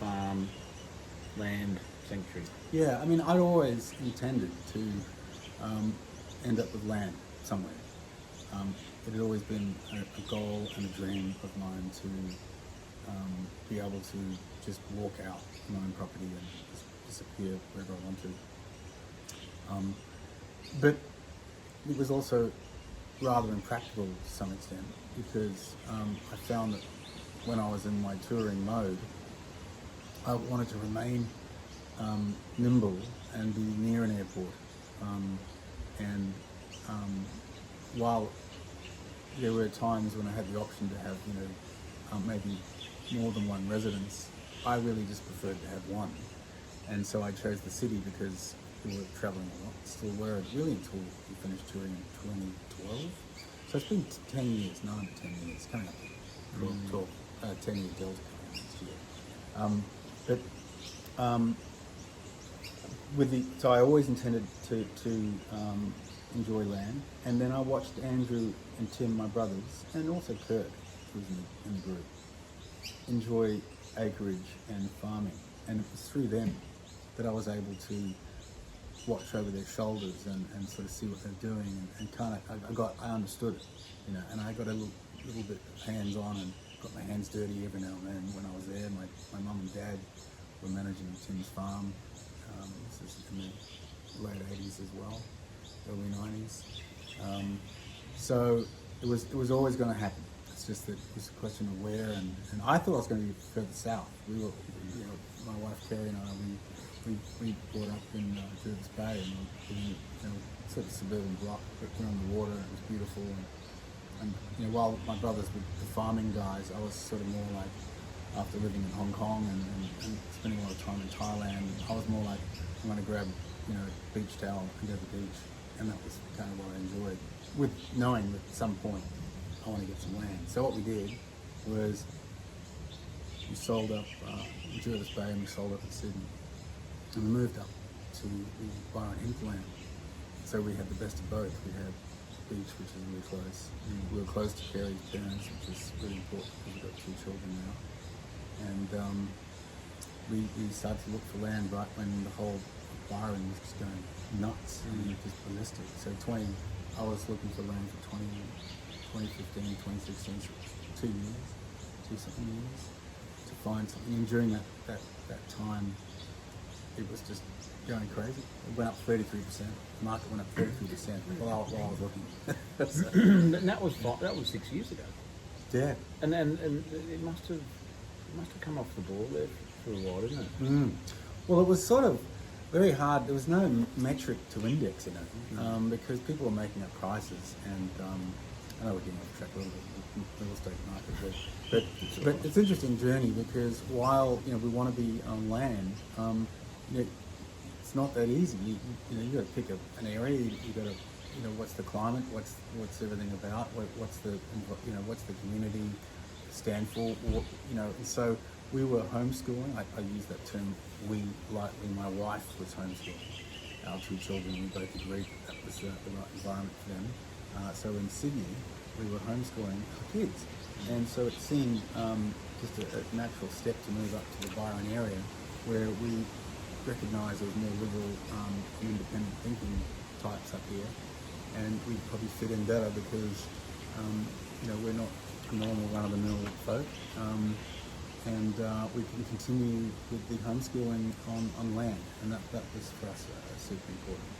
Speaker 2: farm, land, sanctuary?
Speaker 1: Yeah, I mean, I'd always intended to end up with land somewhere. It had always been a goal and a dream of mine to be able to just walk out my own property and just disappear wherever I want to. But it was also rather impractical to some extent because I found that when I was in my touring mode, I wanted to remain nimble and be near an airport. While there were times when I had the option to have, maybe more than one residence, I really just preferred to have one. And so I chose the city because we were travelling a lot, still were, really until we finished touring in 2012. So it's been 10 years, 9 to 10 years, coming up to 10-year Delta next year. So I always intended to enjoy land, and then I watched Andrew and Tim, my brothers, and also Kurt, who was in the group, enjoy acreage and farming, and it was through them that I was able to watch over their shoulders and sort of see what they're doing, and kind of I understood it, and I got a little bit hands-on and got my hands dirty every now and then when I was there. My mum and dad were managing Tim's farm. This is in the late 80s as well, early 90s. So it was always going to happen. It's just that it was a question of where, and I thought I was going to be further south. We were, my wife Kerry and I, we brought up in Jervis Bay, and we sort of suburban block, but we're on the water, and it was beautiful. And while my brothers were the farming guys, I was sort of more like, after living in Hong Kong and spending a lot of time in Thailand, I was more like, I'm going to grab, a beach towel and go to the beach. And that was kind of what I enjoyed, with knowing that at some point I want to get some land. So what we did was we sold up Jervis Bay and we sold up in Sydney. And we moved up to the Byron hinterland. So we had the best of both. We had the beach, which is really close. We were close to Kerry's parents, which is really important because we've got 2 children now. And we started to look for land right when the whole Byron was just going nuts and just ballistic. So I was looking for land for 2015, 2016, so 2 something years to find something. And during that time, it was just going crazy. It went up 33%. The market went up 33% while I was looking.
Speaker 2: And that was 6 years ago.
Speaker 1: Yeah.
Speaker 2: And it must have come off the ball there for a while, didn't it?
Speaker 1: Well, it was sort of very hard. There was no metric to index in it because people were making up prices, and I know we're getting off track a little bit with the real estate market, but it's an interesting journey because while we want to be on land, it's not that easy. You got to pick an area. You got to what's the climate, what's everything about, what's the community stand for, and so we were homeschooling. I use that term we lightly. My wife was homeschooling our 2 children. We both agreed that was the right environment for them. So in Sydney, we were homeschooling our kids, and so it seemed just a natural step to move up to the Byron area, where we recognised there was more liberal, independent thinking types up here, and we probably fit in better because we're not normal run-of-the-mill folk, and we can continue with the homeschooling on land, and that was for us a super important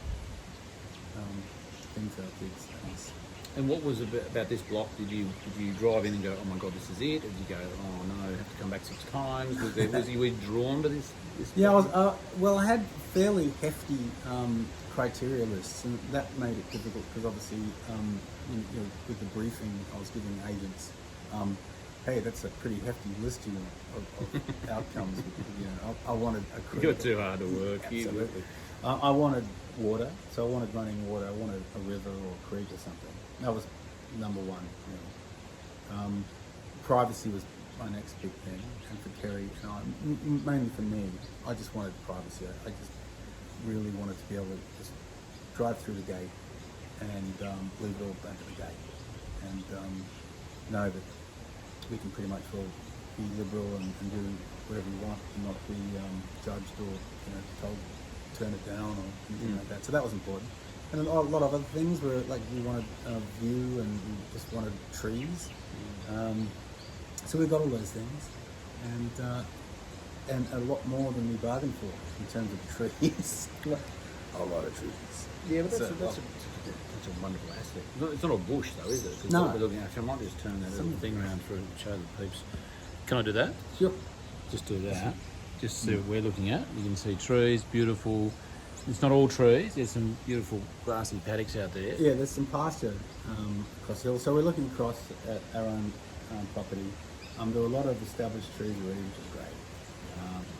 Speaker 1: thing for our kids.
Speaker 2: And what was about this block? Did you drive in and go, oh my God, this is it? Or did you go, oh no, I have to come back 6 times? Was you drawn to this?
Speaker 1: Yeah, I had fairly hefty criteria lists, and that made it difficult because obviously, with the briefing I was giving agents, hey, that's a pretty hefty listing of outcomes. You know, I wanted a creek.
Speaker 2: You're too hard to work.
Speaker 1: Absolutely. I wanted water, so I wanted running water. I wanted a river or a creek or something. That was number one. You know. Privacy was my next big thing, and for Terry and I, mainly for me, I just wanted privacy. I just really wanted to be able to just drive through the gate and leave it all back at the gate, and know that we can pretty much all be liberal and do whatever we want and not be judged or told to turn it down or anything like that. So that was important. And a lot of other things were like we wanted a view and we just wanted trees. So we got all those things, and a lot more than we bargained for in terms of trees. A lot of trees.
Speaker 2: Yeah, but that's a wonderful aspect. It's not a bush though, is it? 'Cause
Speaker 1: No.
Speaker 2: what we're looking at, I might just turn that little thing around for show the peeps. Can I do that?
Speaker 1: Sure.
Speaker 2: Just do that. Just see what we're looking at. You can see trees, beautiful. It's not all trees. There's some beautiful grassy paddocks out there.
Speaker 1: Yeah, there's some pasture across the hill. So we're looking across at our own property. There were a lot of established trees already, which is great.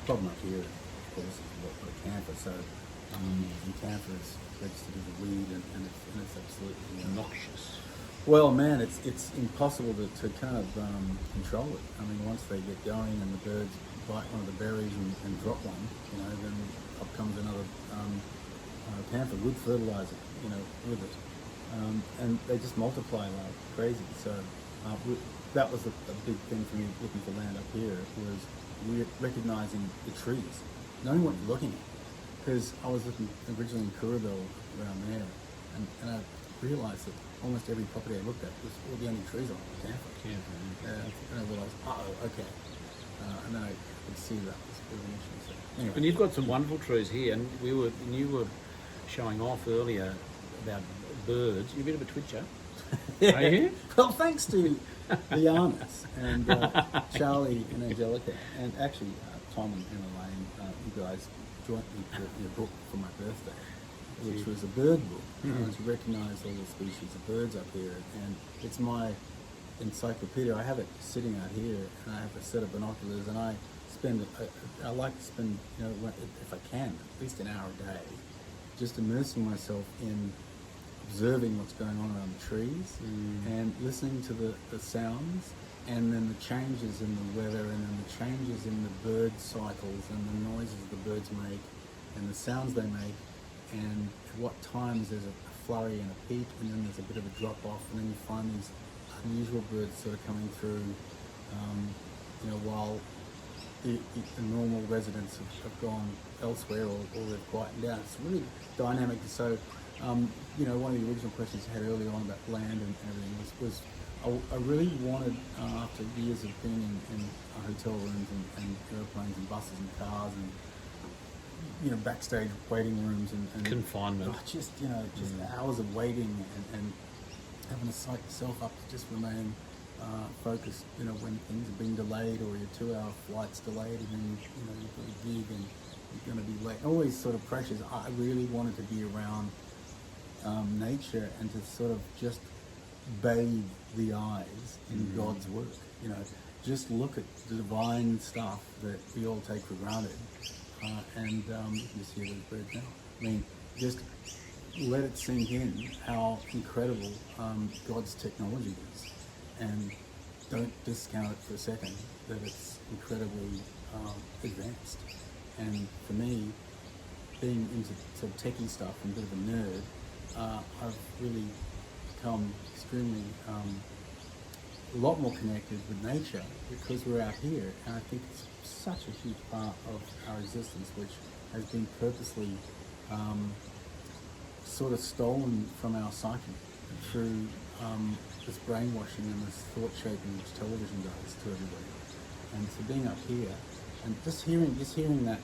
Speaker 1: Problem up here, of course, is a lot of camphor. So and camphor is registered as a weed, and it's absolutely
Speaker 2: Noxious.
Speaker 1: well, man, it's impossible to kind of control it. I mean, once they get going and the birds bite one of the berries and drop one, then up comes another camphor, good fertilizer, with it, and they just multiply like crazy. So that was a big thing for me looking for land up here, was recognizing the trees, knowing what you're looking at. Because I was looking originally in Kurrabell around there, and I realised that almost every property I looked at was all the only trees on it was camphor. And I realised, okay. And then I could see that was a bit of an issue. So, anyway.
Speaker 2: And you've got some wonderful trees here, and you were showing off earlier about birds. You're a bit of a twitcher. Are you?
Speaker 1: Well, thanks to the Yarnas and Charlie and Angelica, and actually Tom and Elaine, you guys jointly bought me a book for my birthday, which was a bird book to recognise all the species of birds up here, and it's my encyclopedia. I have it sitting out here, and I have a set of binoculars, and I like to spend, if I can, at least an hour a day, just immersing myself in observing what's going on around the trees and listening to the sounds, and then the changes in the weather, and then the changes in the bird cycles and the noises the birds make and the sounds they make, and at what times there's a flurry and a peak, and then there's a bit of a drop off, and then you find these unusual birds sort of coming through, while the normal residents have gone elsewhere or they've quietened down. It's really dynamic. So, one of the original questions you had earlier on about land and everything was I really wanted, after years of being in hotel rooms and airplanes and buses and cars and backstage waiting rooms and
Speaker 2: Confinement.
Speaker 1: just hours of waiting and having to psych yourself up to just remain focused, when things are being delayed or your 2-hour flight's delayed, and then you've got a gig and you're going to be late. All these sort of pressures. I really wanted to be around nature and to sort of just bathe the eyes in God's work. Just look at the divine stuff that we all take for granted, and you can just hear those birds now. I mean, just let it sink in how incredible God's technology is, and don't discount it for a second that it's incredibly advanced. And for me, being into sort of techie stuff and a bit of a nerd, I've really become extremely a lot more connected with nature because we're out here, and I think it's such a huge part of our existence, which has been purposely sort of stolen from our psyche through this brainwashing and this thought shaping which television does to everybody. And so being up here and just hearing that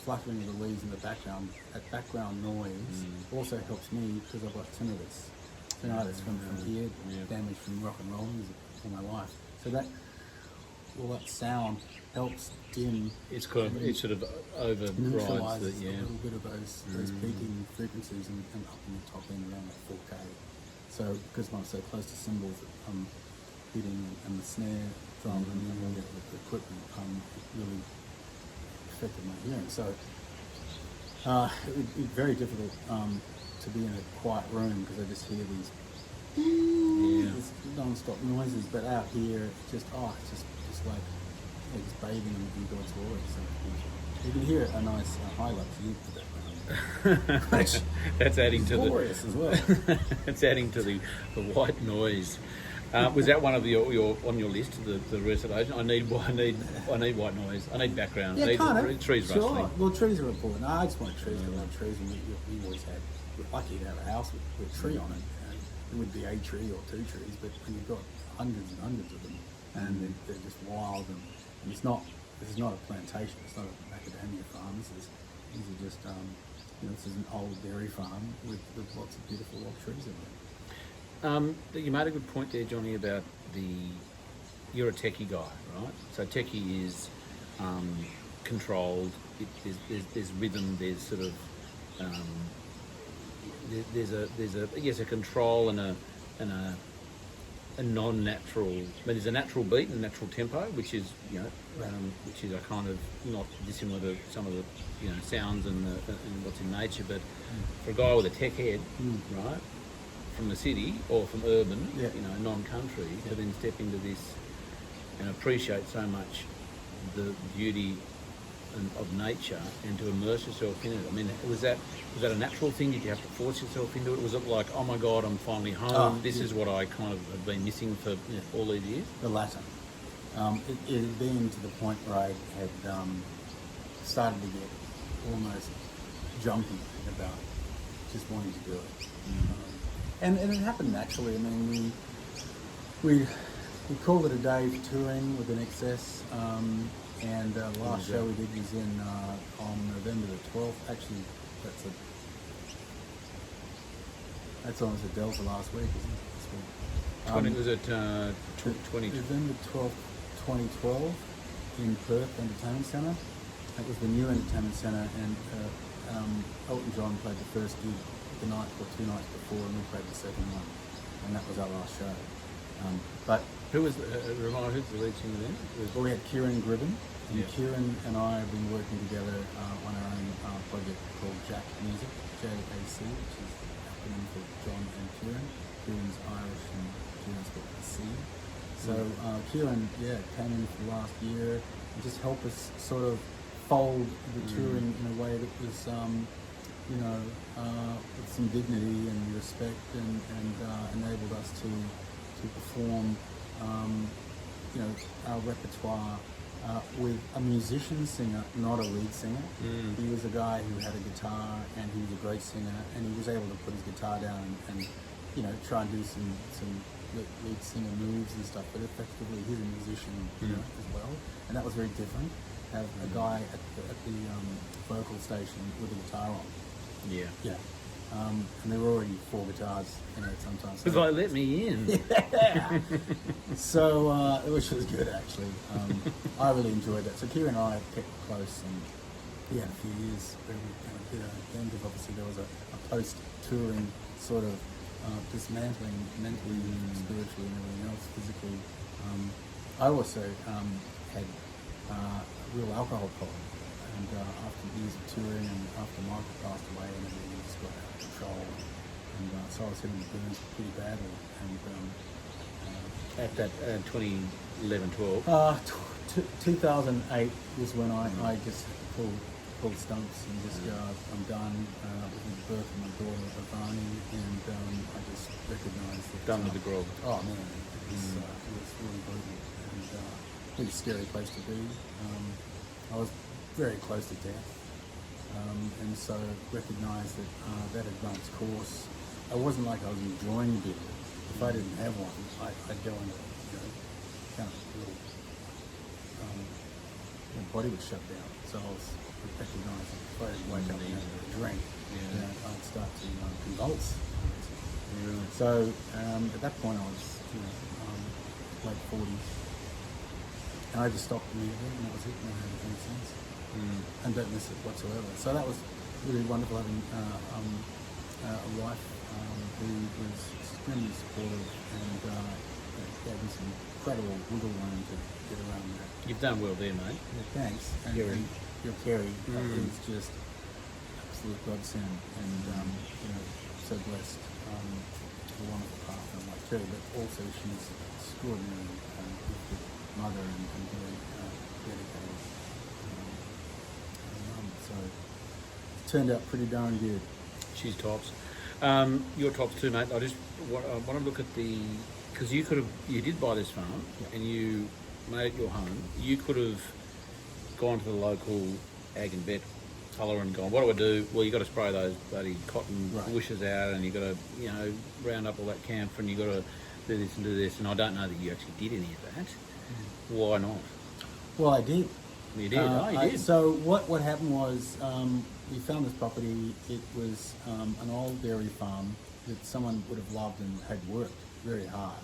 Speaker 1: fluttering of the leaves in the background, that background noise also helps me because I've got tinnitus from here, damage from rock and roll music all my life. So all that sound helps dim.
Speaker 2: It's sort of overrides
Speaker 1: neutralises
Speaker 2: the
Speaker 1: a little bit of those peaking frequencies and up in the top end around that 4K. So because I'm so close to cymbals, hitting and the snare drum and all the equipment it really affected my hearing. So it would be very difficult to be in a quiet room because I just hear these these non-stop noises. But out here, it's just like it's bathing in God's glory. So you can hear a nice Hilux in the background. Which
Speaker 2: That's adding to
Speaker 1: glorious as well.
Speaker 2: It's adding to the white noise. Was that one of your on your list? The recitation. I need white noise. I need background. I need
Speaker 1: kind of.
Speaker 2: trees
Speaker 1: Sure.
Speaker 2: rustling.
Speaker 1: Well, trees are important. I just want trees. I love trees, and we always had. We're lucky to have a house with a tree on it. And it would be a tree or two trees, but when you've got hundreds and hundreds of them, and they're just wild, and it's not. This is not a plantation. It's not a macadamia farm. These are just. This is an old dairy farm with lots of beautiful old trees in it.
Speaker 2: You made a good point there, Johnny, about you're a techie guy, right? So techie is controlled. There's rhythm. There's sort of there's a control and a non-natural. I mean, there's a natural beat and a natural tempo, which is which is a kind of not dissimilar to some of the sounds and what's in nature. But for a guy with a tech head, right, from the city or from urban, non-country, to then step into this and appreciate so much the beauty of nature and to immerse yourself in it. I mean, was that a natural thing? Did you have to force yourself into it? Was it like, oh my God, I'm finally home? This is what I kind of have been missing for all these years?
Speaker 1: The latter. It had been to the point where I had started to get almost jumpy about just wanting to do it. And it happened naturally. I mean, we called it a day for touring with an excess. And the last show we did was on November the 12th. Actually, that's on as a Delta last week, isn't it? This week.
Speaker 2: Was it 20?
Speaker 1: November 12th, 2012, in Perth Entertainment Centre. That was the new entertainment centre, and Elton John played the first gig the night or 2 nights before, and we played the second one, and that was our last show. But
Speaker 2: who was remind who's the lead singer then?
Speaker 1: We had Kieran Gribben, and
Speaker 2: Yeah.
Speaker 1: Kieran and I have been working together on our own project called Jack Music, JAC, which is acronym for John and Kieran. Kieran's Irish and Kieran's got the C. So Kieran, came in for the last year and just helped us sort of fold the touring in a way that was, with some dignity and respect, and enabled us to perform, our repertoire with a musician singer, not a lead singer. He was a guy who had a guitar, and he was a great singer, and he was able to put his guitar down and try and do some lead singer moves and stuff, but effectively he's a musician as well, and that was very different. Have a guy at the vocal station with a guitar on.
Speaker 2: Yeah.
Speaker 1: And there were already 4 guitars, sometimes.
Speaker 2: Because I let me in.
Speaker 1: Yeah. So, which was good actually. I really enjoyed that. So Kieran and I kept close, and a few years where we kind of did our thing, because obviously there was a post-touring sort of dismantling mentally, spiritually, and everything else, physically. I also had real alcohol problem, and after years of touring and after Michael passed away and everything just got out of control, and so I was hitting the burns pretty badly. And
Speaker 2: At that 2011-12.
Speaker 1: 2008 was when I just pulled stumps and just I'm done with the birth of my daughter Ivani, and I just recognised that
Speaker 2: Done with the grog.
Speaker 1: Oh man, it was really brutal, and a really scary place to be. I was very close to death, and so recognised that that had run its course. It wasn't like I was enjoying beer. If I didn't have one, I'd go into kind of little, my body would shut down. So I was recognising if I didn't wake up and have a drink, I'd start to convulse. So at that point I was late 40s, and I just stopped immediately, and that was it. And I haven't done since, and don't miss it whatsoever. So that was really wonderful, having a wife who was extremely supportive, and gave me some incredible wiggle room to get around that.
Speaker 2: You've done well there, mate.
Speaker 1: Yeah, thanks. And
Speaker 2: Kerry.
Speaker 1: your Kerry is just absolute godsend, and so blessed. A wonderful partner like Kerry, but also she's extraordinary gifted mother and very dedicated. So it's turned out pretty darn good.
Speaker 2: She's tops. You're tops too, mate. I want to look at because you did buy this farm and you made it your home. You could have gone to the local ag and vet colour and gone, what do I do? Well, you got to spray those bloody cotton bushes out, and you got to round up all that camphor, and you got to do this and do this. And I don't know that you actually did any of that. Why not?
Speaker 1: Well, I did.
Speaker 2: You did. You did.
Speaker 1: So what happened was we found this property. It was an old dairy farm that someone would have loved and had worked very hard.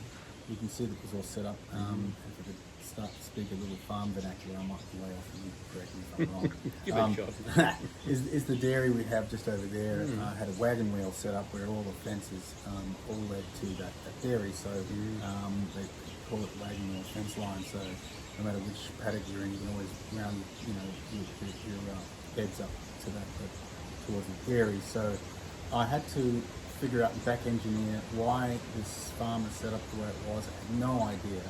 Speaker 1: You can see that it was all set up. If I could start to speak a little farm vernacular, I might be way off, and you correct me if I'm wrong.
Speaker 2: Give it a shot.
Speaker 1: is the dairy we have just over there had a wagon wheel set up where all the fences all led to that dairy. So they call it wagon wheel fence line. So no matter which paddock you're in, you can always round your beds up to that towards the dairy. So I had to figure out and back engineer why this farm was set up the way it was. I had no idea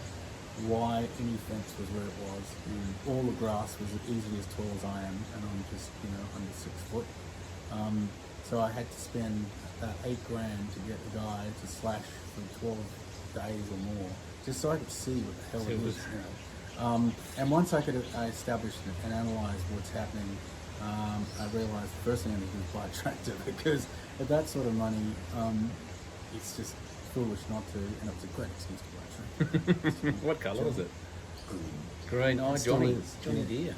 Speaker 1: why any fence was where it was. All the grass was easily as tall as I am, and I'm just under 6 foot. So I had to spend about $8 grand to get the guy to slash for 12 days or more, just so I could see what the hell it is. And once I establish and analyse what's happening, I realised the first thing I need to do is buy a tractor, because at that sort of money, it's just foolish not to, and it was a great excuse to buy a tractor.
Speaker 2: What colour was it? Green. Oh, Johnny Deere.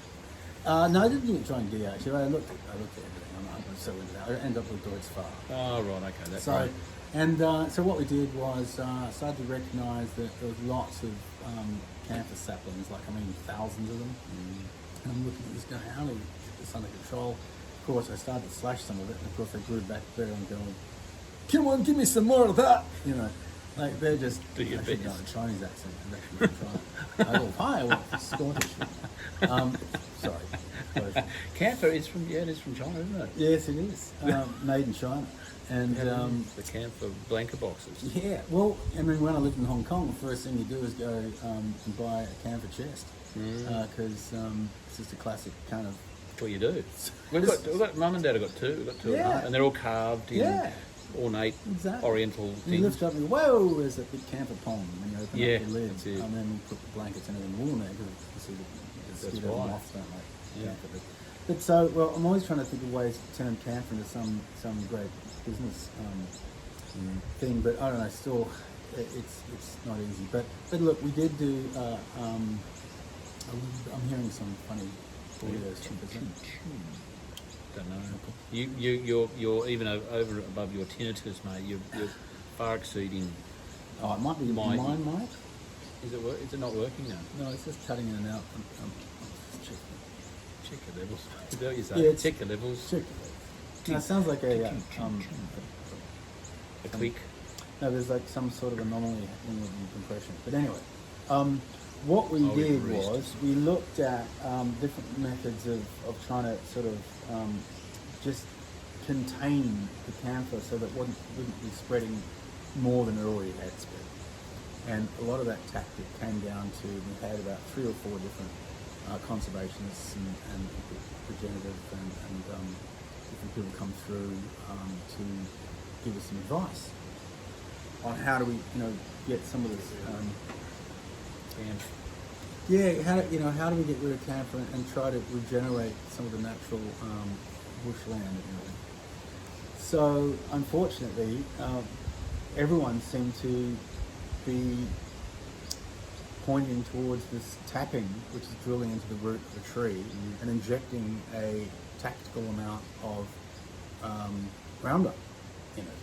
Speaker 1: No, I didn't do it Johnny Deere actually. I looked at everything. I'm so into that. I ended up with Deutz Fahr.
Speaker 2: Oh, right, okay. That's
Speaker 1: so,
Speaker 2: right.
Speaker 1: And so what we did was started to recognise that there was lots of camphor saplings, thousands of them. And I'm looking at this going, how do we get this under control? Of course, I started to slash some of it, and of course they grew back there and going, come on, give me some more of that. They're just,
Speaker 2: do your best.
Speaker 1: Not a Chinese accent. I'm actually trying. I go, hi, I want Scottish. Sorry.
Speaker 2: Camphor is from China, isn't it?
Speaker 1: Yes, it is. Made in China. And
Speaker 2: the camphor blanket boxes.
Speaker 1: Yeah, well, when I lived in Hong Kong, the first thing you do is go and buy a camphor chest, because it's just a classic kind of.
Speaker 2: That's what you do. We've got Mum and Dad have got two. We've got two, and they're all carved in ornate Oriental things.
Speaker 1: You lift up and go, whoa, there's a big camphor pond when you open up the lid,
Speaker 2: that's it.
Speaker 1: and then you put the blankets and everything wool in there, because you see the mosquito moths don't like camphor. But so, well, I'm always trying to think of ways to turn camphor into some great business thing, but I don't know. Still, it's not easy. But look, we did do. I'm hearing some funny audio stuff.
Speaker 2: Don't know. You're even over above your tinnitus, mate. You're far exceeding.
Speaker 1: Oh, it might be mine, Mike.
Speaker 2: Is it not working now?
Speaker 1: No, it's just cutting in and out.
Speaker 2: Check your levels. Is that what you say?
Speaker 1: Yeah,
Speaker 2: check your levels.
Speaker 1: Check. No, it sounds like a
Speaker 2: click.
Speaker 1: No, there's like some sort of anomaly in the compression. But anyway, what we did was we looked at different methods of trying to sort of just contain the camphor so that it wouldn't be spreading more than it already had spread. And a lot of that tactic came down to, we had about 3 or 4 different conservationists and regenerative and different people come through to give us some advice on how do we, get some of this. How do we get rid of camphor and try to regenerate some of the natural bushland and everything? So unfortunately, everyone seemed to be pointing towards this tapping, which is drilling into the root of a tree and injecting a tactical amount of Roundup in it.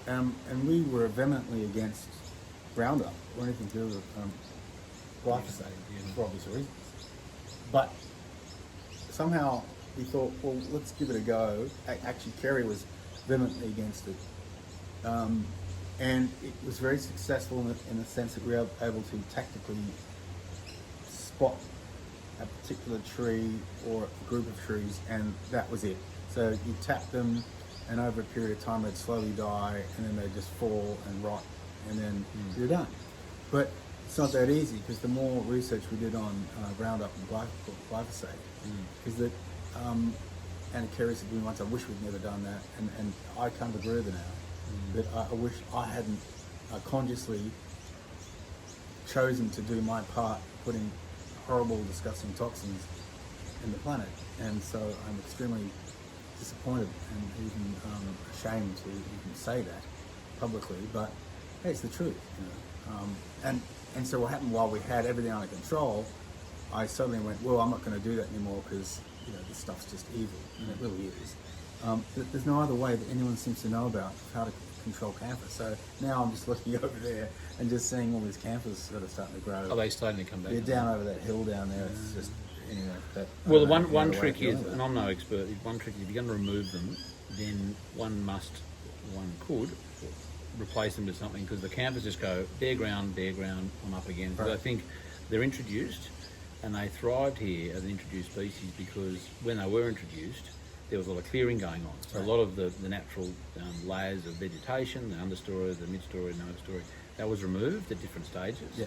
Speaker 1: And we were vehemently against Roundup or anything to do with glyphosate for obvious reasons. But somehow we thought, well, let's give it a go. Actually, Kerry was vehemently against it. And it was very successful in the sense that we were able to tactically spot a particular tree or a group of trees, and that was it. So you tap them, and over a period of time they'd slowly die, and then they'd just fall and rot, and then you're done. But it's not that easy, because the more research we did on Roundup and glyphosate, is that, and Kerry said to me once, I wish we'd never done that, and I come to agree with her now, that I wish I hadn't consciously chosen to do my part, putting horrible, disgusting toxins in the planet. And so I'm extremely disappointed and even ashamed to even say that publicly, but hey, it's the truth, you know. And so what happened, while we had everything under control, I suddenly went, well, I'm not going to do that anymore, because, you know, this stuff's just evil, and it really is. There's no other way that anyone seems to know about how to control camphor. So now I'm just looking over there and just seeing all these camphors sort of starting to grow.
Speaker 2: Are they starting to come back?
Speaker 1: Yeah, down over that hill down there. It's just, anyway.
Speaker 2: Well, the one trick is, and I'm no expert, one trick is if you're going to remove them, then one could replace them with something, because the camphors just go bare ground, I'm up again. Because I think they're introduced, and they thrived here as an introduced species, because when they were introduced, there was a lot of clearing going on. So a lot of the natural layers of vegetation, the understory, the mid-story, and overstory, that was removed at different stages.
Speaker 1: Yeah.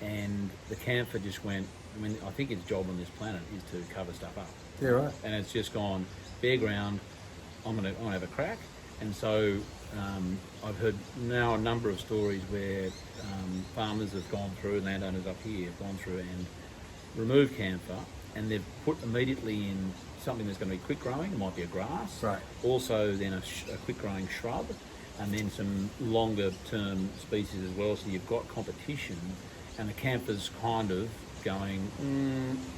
Speaker 2: And the camphor just went, I mean, I think its job on this planet is to cover stuff up.
Speaker 1: Yeah, right.
Speaker 2: And it's just gone bare ground, I'm gonna have a crack. And so I've heard now a number of stories where farmers have gone through, and landowners up here have gone through and removed camphor, and they've put immediately in something that's going to be quick growing. It might be a grass.
Speaker 1: Right. Also
Speaker 2: then a quick growing shrub, and then some longer term species as well. So you've got competition, and the camphor's kind of going,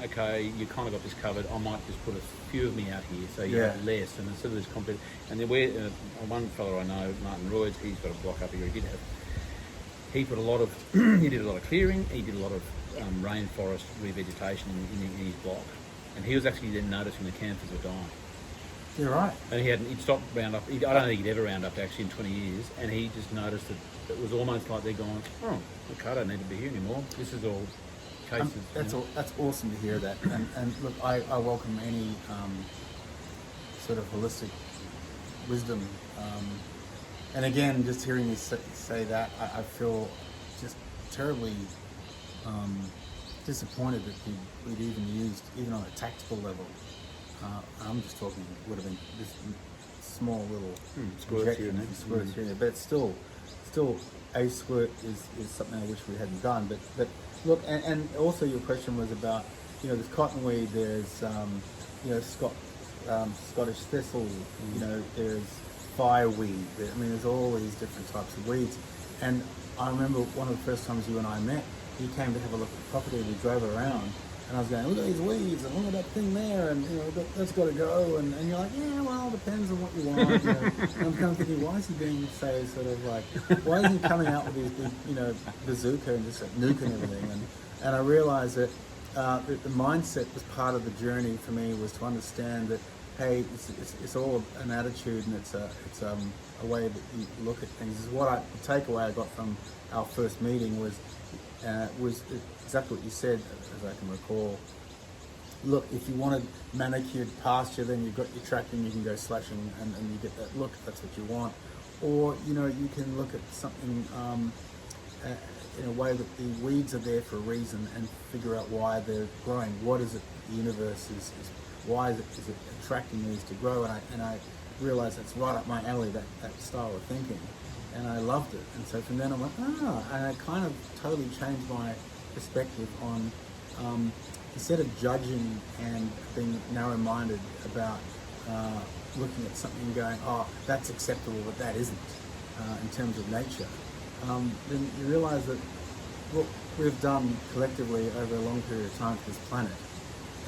Speaker 2: okay, you kind of got this covered. I might just put a few of me out here, so you have less. And instead of this competition, and then one fellow I know, Martin Royds, he's got a block up here. He put a lot of, he did a lot of clearing. He did a lot of rainforest revegetation in his block, and he was actually then noticing the camphors were dying.
Speaker 1: You're right.
Speaker 2: And he'd stopped Roundup. I don't think he'd ever Roundup actually in 20 years, and he just noticed that it was almost like they're going, oh, okay, I don't need to be here anymore. This is all cases.
Speaker 1: That's awesome to hear that. And look, I welcome any sort of holistic wisdom. And again, just hearing you say that, I feel just terribly disappointed that we'd even used, even on a tactical level. I'm just talking, would have been this small little
Speaker 2: squirts here and
Speaker 1: there, but it's still a squirt is something I wish we hadn't done. But look, and also your question was about, you know, there's cottonweed, there's you know, Scottish thistle, you know, there's fireweed. I mean, there's all these different types of weeds. And I remember one of the first times you and I met, you came to have a look at the property, we drove around, and I was going, look at these weeds, and look at that thing there, and you know, that's got to go. And you're like, yeah, well, it depends on what you want. You know? And I'm kind of thinking, why is he being so sort of like, why is he coming out with these big, you know, bazooka and just like, nuking everything? And I realized that the mindset was part of the journey for me, was to understand that, hey, it's all an attitude, and it's a way that you look at things. This is what the takeaway I got from our first meeting was exactly what you said, as I can recall. Look, if you wanted manicured pasture, then you've got your tractor and you can go slashing and you get that look, if that's what you want. Or, you know, you can look at something in a way that the weeds are there for a reason, and figure out why they're growing. What is it the universe is why is it attracting these to grow? And I realized that's right up my alley, that style of thinking. And I loved it. And so from then I went, and I kind of totally changed my perspective on, instead of judging and being narrow-minded about looking at something and going, oh, that's acceptable, but that isn't, in terms of nature, then you realize that what we've done collectively over a long period of time to this planet,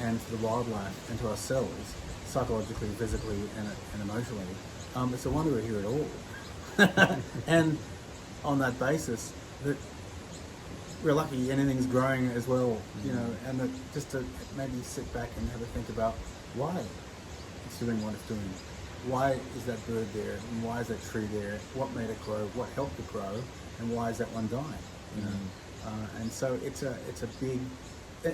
Speaker 1: and to the wildlife, and to ourselves, psychologically, physically, and emotionally, it's a wonder we're here at all. And on that basis, that we're lucky anything's growing as well, you know, and that just to maybe sit back and have a think about why it's doing what it's doing, why is that bird there, and why is that tree there, what made it grow, what helped it grow, and why is that one dying? You know, and so it's a big,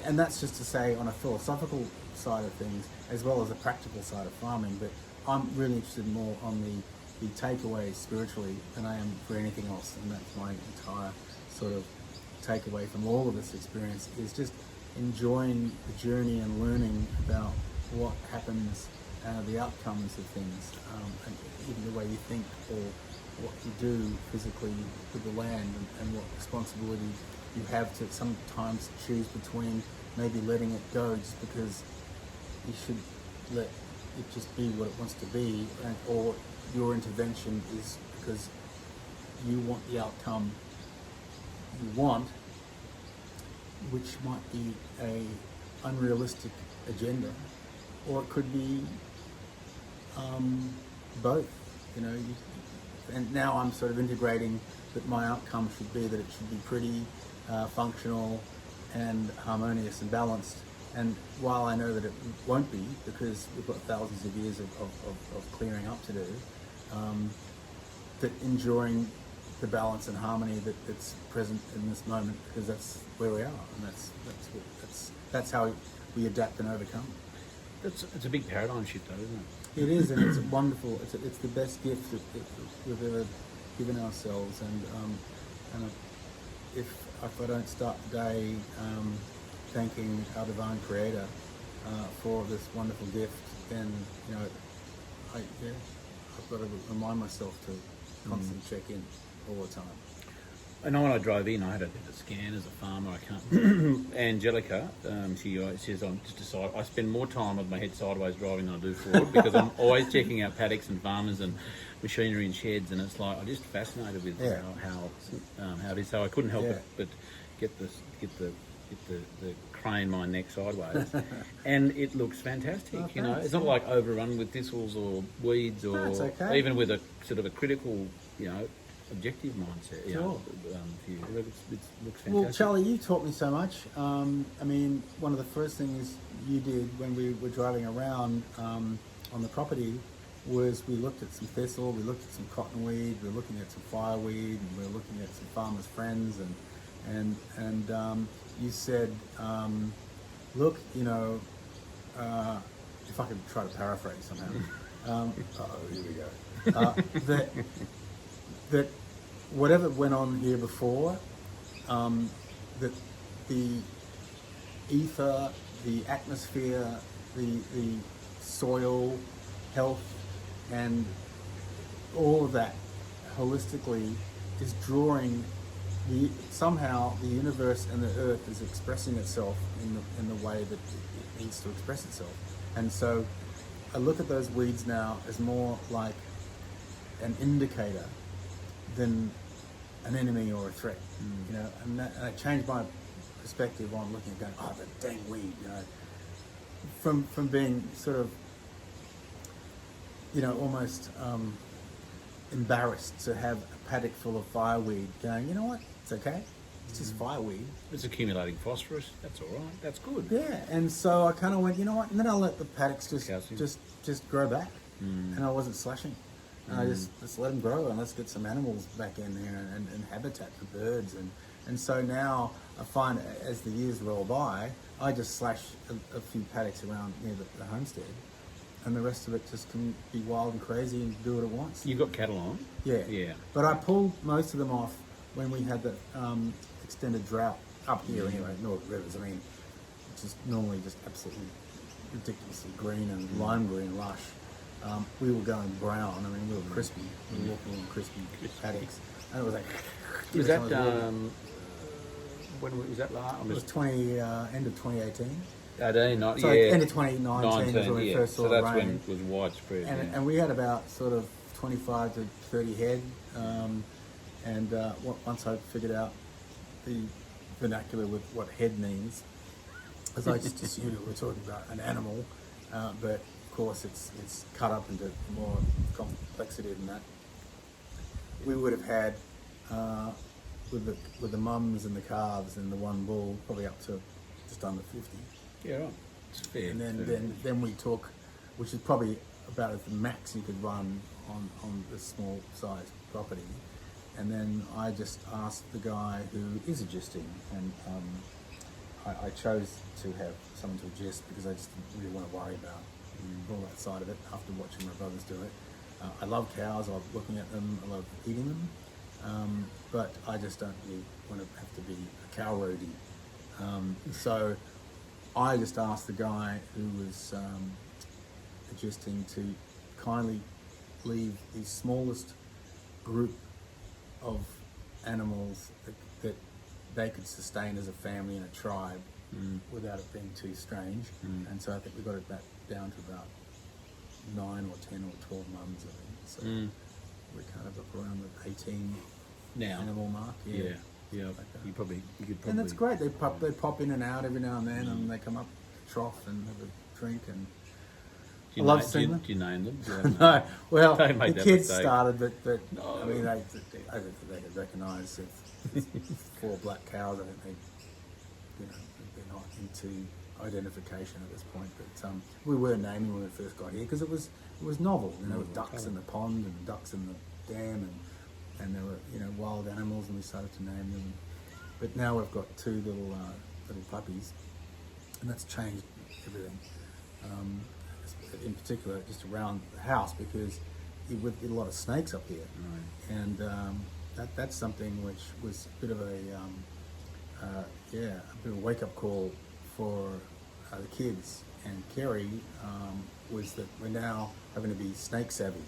Speaker 1: and that's just to say on a philosophical side of things as well as a practical side of farming. But I'm really interested more on the takeaway spiritually than I am for anything else, and that's my entire sort of takeaway from all of this experience is just enjoying the journey and learning about what happens, the outcomes of things, and even the way you think or what you do physically with the land, and what responsibility you have to sometimes choose between maybe letting it go just because you should let it just be what it wants to be, or your intervention is because you want the outcome you want, which might be a unrealistic agenda, or it could be both. You know, and now I'm sort of integrating that my outcome should be that it should be pretty, functional, and harmonious and balanced. And while I know that it won't be, because we've got thousands of years of clearing up to do, that enjoying the balance and harmony that's present in this moment, because that's where we are, and that's how we adapt and overcome.
Speaker 2: It's a big paradigm shift, though, isn't it?
Speaker 1: It is, and it's wonderful. It's the best gift that we've ever given ourselves. And if I don't start the day thanking our divine Creator for this wonderful gift, then you know, I've got to remind myself to constantly check in all the time.
Speaker 2: I know when I drove in, I had a bit of a scan as a farmer. I can't. Angelica, she says I'm just decided. I spend more time with my head sideways driving than I do forward because I'm always checking out paddocks and farmers and machinery and sheds, and it's like I'm just fascinated with how it is. So I couldn't help it but get the crane my neck sideways, and it looks fantastic.
Speaker 1: Oh,
Speaker 2: you know, it's not like overrun with thistles or weeds or even with a sort of a critical, you know, objective mindset. You know, view. It looks fantastic.
Speaker 1: Well, Charlie, you taught me so much. I mean, one of the first things you did when we were driving around on the property was we looked at some thistle, we looked at some cottonweed, we were looking at some fireweed, and we were looking at some farmers' friends, and you said, look, you know, if I could try to paraphrase somehow, here we go, that whatever went on here before, that the ether, the atmosphere, the soil, health, and all of that holistically is drawing somehow the universe and the earth is expressing itself in the way that it needs to express itself. And so I look at those weeds now as more like an indicator than an enemy or a threat. You know, and I changed my perspective on looking at going, oh, that dang weed, you know, from being sort of, you know, almost embarrassed to have a paddock full of fireweed, going, you know what, it's okay, it's just fireweed.
Speaker 2: It's accumulating phosphorus. That's all right. That's good.
Speaker 1: Yeah, and so I kind of went, you know what, and then I'll let the paddocks just grow back, and I wasn't slashing. And I just let them grow, and let's get some animals back in there and habitat for birds. And so now I find as the years roll by, I just slash a few paddocks around near the homestead, and the rest of it just can be wild and crazy and do what it wants.
Speaker 2: You've got cattle on?
Speaker 1: Yeah.
Speaker 2: Yeah.
Speaker 1: But I pulled most of them off when we had the extended drought up here anyway, North Rivers. I mean, just normally just absolutely ridiculously green and lime green lush. We were going brown. I mean, we were crispy. We were walking on crispy paddocks, and it was like.
Speaker 2: Was that when was that last?
Speaker 1: It was end of 2018.
Speaker 2: Not
Speaker 1: so
Speaker 2: yeah.
Speaker 1: End of 2019 was when we first saw
Speaker 2: so that's
Speaker 1: rain.
Speaker 2: when it was widespread.
Speaker 1: And we had about sort of 25 to 30 head. Once I figured out the vernacular with what head means, as I just assumed we were talking about an animal, but of course it's cut up into more complexity than that. We would have had with the mums and the calves and the one bull probably up to just under 50.
Speaker 2: Yeah, right. It's fair.
Speaker 1: And then we took, which is probably about the max you could run on this small sized property. And then I just asked the guy who is agisting, and I chose to have someone to agist because I just didn't really want to worry about all that side of it after watching my brothers do it. I love cows, I love looking at them, I love eating them, but I just don't really want to have to be a cow roadie. So I just asked the guy who was agisting to kindly leave the smallest group of animals that they could sustain as a family and a tribe without it being too strange. And so I think we got it back down to about 9 or 10 or 12 mums, I think. So we're kind of up around the 18
Speaker 2: now
Speaker 1: animal mark.
Speaker 2: Yeah.
Speaker 1: Like that.
Speaker 2: You could probably.
Speaker 1: And that's great. They pop in and out every now and then, and they come up trough and have a drink. And
Speaker 2: Do
Speaker 1: I love seeing them.
Speaker 2: Do you name them? Do you have a
Speaker 1: No,
Speaker 2: name?
Speaker 1: well,
Speaker 2: They made
Speaker 1: the
Speaker 2: that
Speaker 1: kids
Speaker 2: mistake.
Speaker 1: started, but
Speaker 2: No.
Speaker 1: I mean, I don't think they could recognise if 4 black cows. I think they're not into identification at this point. But we were naming when we first got here because it was novel. You know, with ducks in the pond and ducks in the dam, and there were wild animals, and we started to name them. But now we've got 2 little puppies, and that's changed everything. In particular, just around the house, because we get a lot of snakes up here, and that's something which was a bit of a wake up call for the kids. And Kerry was that we're now having to be snake savvy.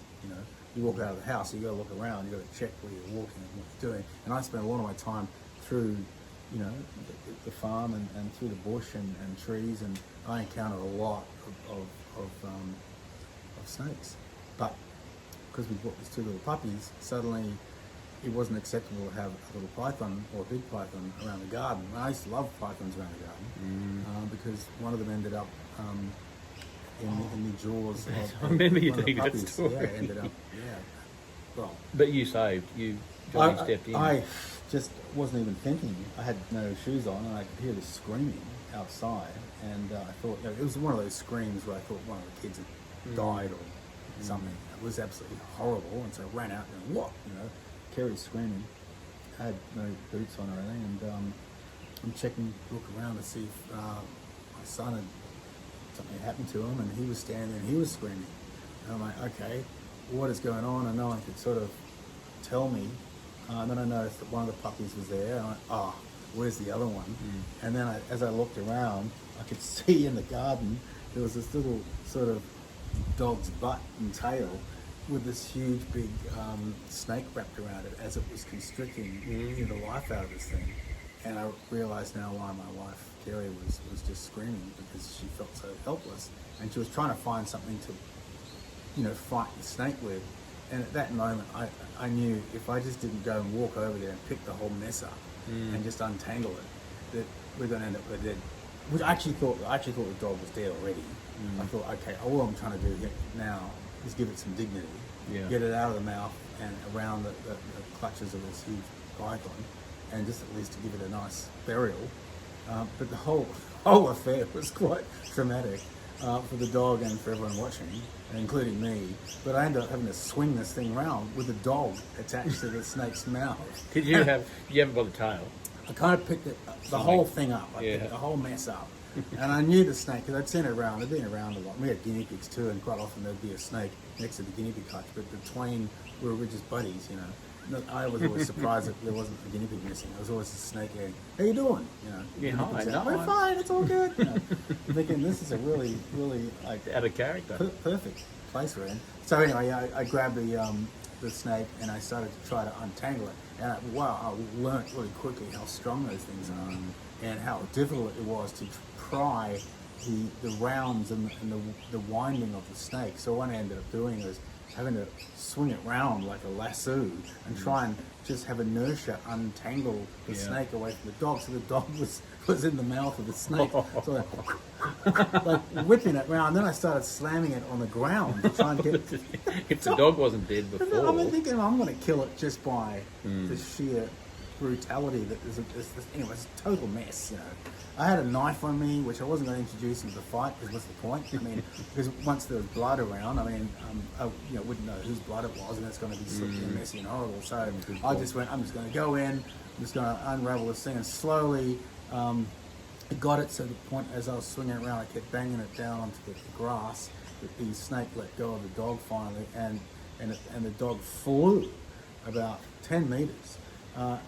Speaker 1: You walk out of the house, you got to look around, you got to check where you're walking and what you're doing. And I spent a lot of my time through the farm and through the bush and trees, and I encountered a lot of snakes. But because we brought these 2 little puppies, suddenly it wasn't acceptable to have a little python or a big python around the garden. And I used to love pythons around the garden because one of them ended up in the jaws of
Speaker 2: I remember you
Speaker 1: one of the
Speaker 2: telling that
Speaker 1: puppies.
Speaker 2: story.
Speaker 1: Yeah, ended up. Well,
Speaker 2: But you saved. Johnny stepped in.
Speaker 1: I just wasn't even thinking. I had no shoes on, and I could hear this screaming outside. And I thought it was one of those screams where I thought one of the kids had died or something. It was absolutely horrible. And so I ran out and what? Kerry's screaming. I had no boots on or anything, and I'm checking, look around to see if my son had something happened to him, and he was standing there and he was screaming. And I'm like, okay, what is going on? And no one could sort of tell me. And then I noticed that one of the puppies was there. And I went, where's the other one? And then as I looked around, I could see in the garden there was this little sort of dog's butt and tail with this huge big snake wrapped around it as it was constricting the life out of this thing. And I realised now why my wife Kerry was just screaming, because she felt so helpless, and she was trying to find something to fight the snake with. And at that moment I knew if I just didn't go and walk over there and pick the whole mess up and just untangle it, that we're going to end up with a dead. Which I actually thought the dog was dead already. I thought, okay, all I'm trying to do now is give it some dignity, get it out of the mouth and around the clutches of this huge python, and just at least to give it a nice burial. But the whole affair was quite traumatic for the dog and for everyone watching, including me. But I ended up having to swing this thing around with the dog attached to the snake's mouth.
Speaker 2: Did you have it by the tail?
Speaker 1: I kind of picked the whole thing up. I picked the whole mess up. And I knew the snake, because I'd seen it around. They'd been around a lot. We had guinea pigs too, and quite often there'd be a snake next to the guinea pig hutch. But the twain were just buddies, I was always surprised that there wasn't a guinea pig missing. There was always a snake going, how you doing?
Speaker 2: Hi, no,
Speaker 1: we're fine, it's all good. I'm thinking, this is a really, really
Speaker 2: out of character.
Speaker 1: Perfect place we're in. So anyway, I grabbed the snake and I started to try to untangle it. And I learnt really quickly how strong those things are, and how difficult it was to pry the rounds and the winding of the snake. So what I ended up doing was having to swing it round like a lasso and try and just have inertia untangle the snake away from the dog. So the dog was in the mouth of the snake. So like whipping it round. Then I started slamming it on the ground to try and get it.
Speaker 2: If the dog wasn't dead before.
Speaker 1: I'm thinking I'm going to kill it just by the sheer brutality that anyway, it's a total mess, you know. I had a knife on me, which I wasn't going to introduce into the fight, because what's the point? I mean, because once there was blood around, I mean, I wouldn't know whose blood it was, and it's going to be slippy and messy and horrible. So I just went, I'm just going to go in, I'm just going to unravel this thing, and slowly I got it to the point as I was swinging it around, I kept banging it down onto the grass, that the snake let go of the dog finally, and the dog flew about 10 meters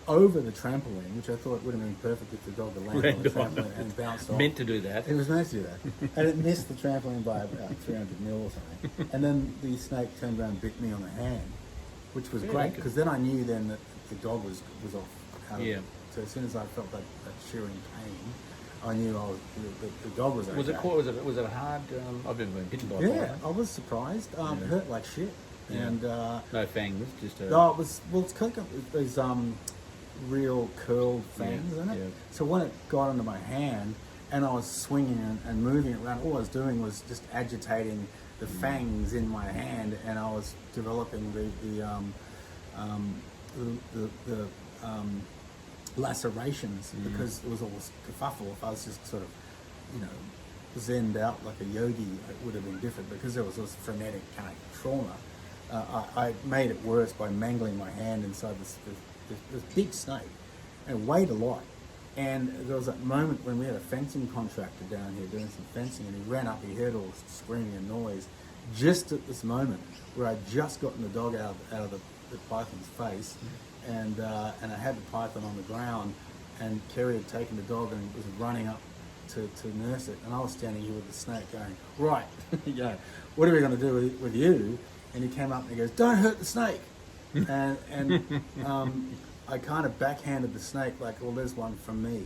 Speaker 1: over the trampoline, which I thought would have been perfect if the dog had landed on the trampoline and bounced off.
Speaker 2: Meant to do that.
Speaker 1: It was meant to do that. And it missed the trampoline by about 300 mil or something. And then the snake turned around and bit me on the hand, which was great, because then I knew then that the dog was off. Out of it. So as soon as I felt that shearing pain, I knew the dog was okay.
Speaker 2: Was it a hard? I've never been bitten by a
Speaker 1: Yeah,
Speaker 2: python.
Speaker 1: I was surprised. It hurt like shit.
Speaker 2: Yeah.
Speaker 1: And
Speaker 2: No fangs, just a...
Speaker 1: no, it's kind of those real curled fangs, isn't it?
Speaker 2: Yeah.
Speaker 1: So when it got under my hand and I was swinging and moving it around, all I was doing was just agitating the fangs in my hand, and I was developing the lacerations, because it was all this kerfuffle. If I was just sort of, zenned out like a yogi, it would have been different, because there was this frenetic kind of trauma. I made it worse by mangling my hand inside this big snake, and it weighed a lot. And there was that moment when we had a fencing contractor down here doing some fencing, and he ran up, he heard all this screaming and noise, just at this moment where I'd just gotten the dog out of the python's face, and I had the python on the ground, and Kerry had taken the dog and was running up to nurse it, and I was standing here with the snake going, right, what are we going to do with you? And he came up and he goes, don't hurt the snake. and I kind of backhanded the snake like, well, there's one from me.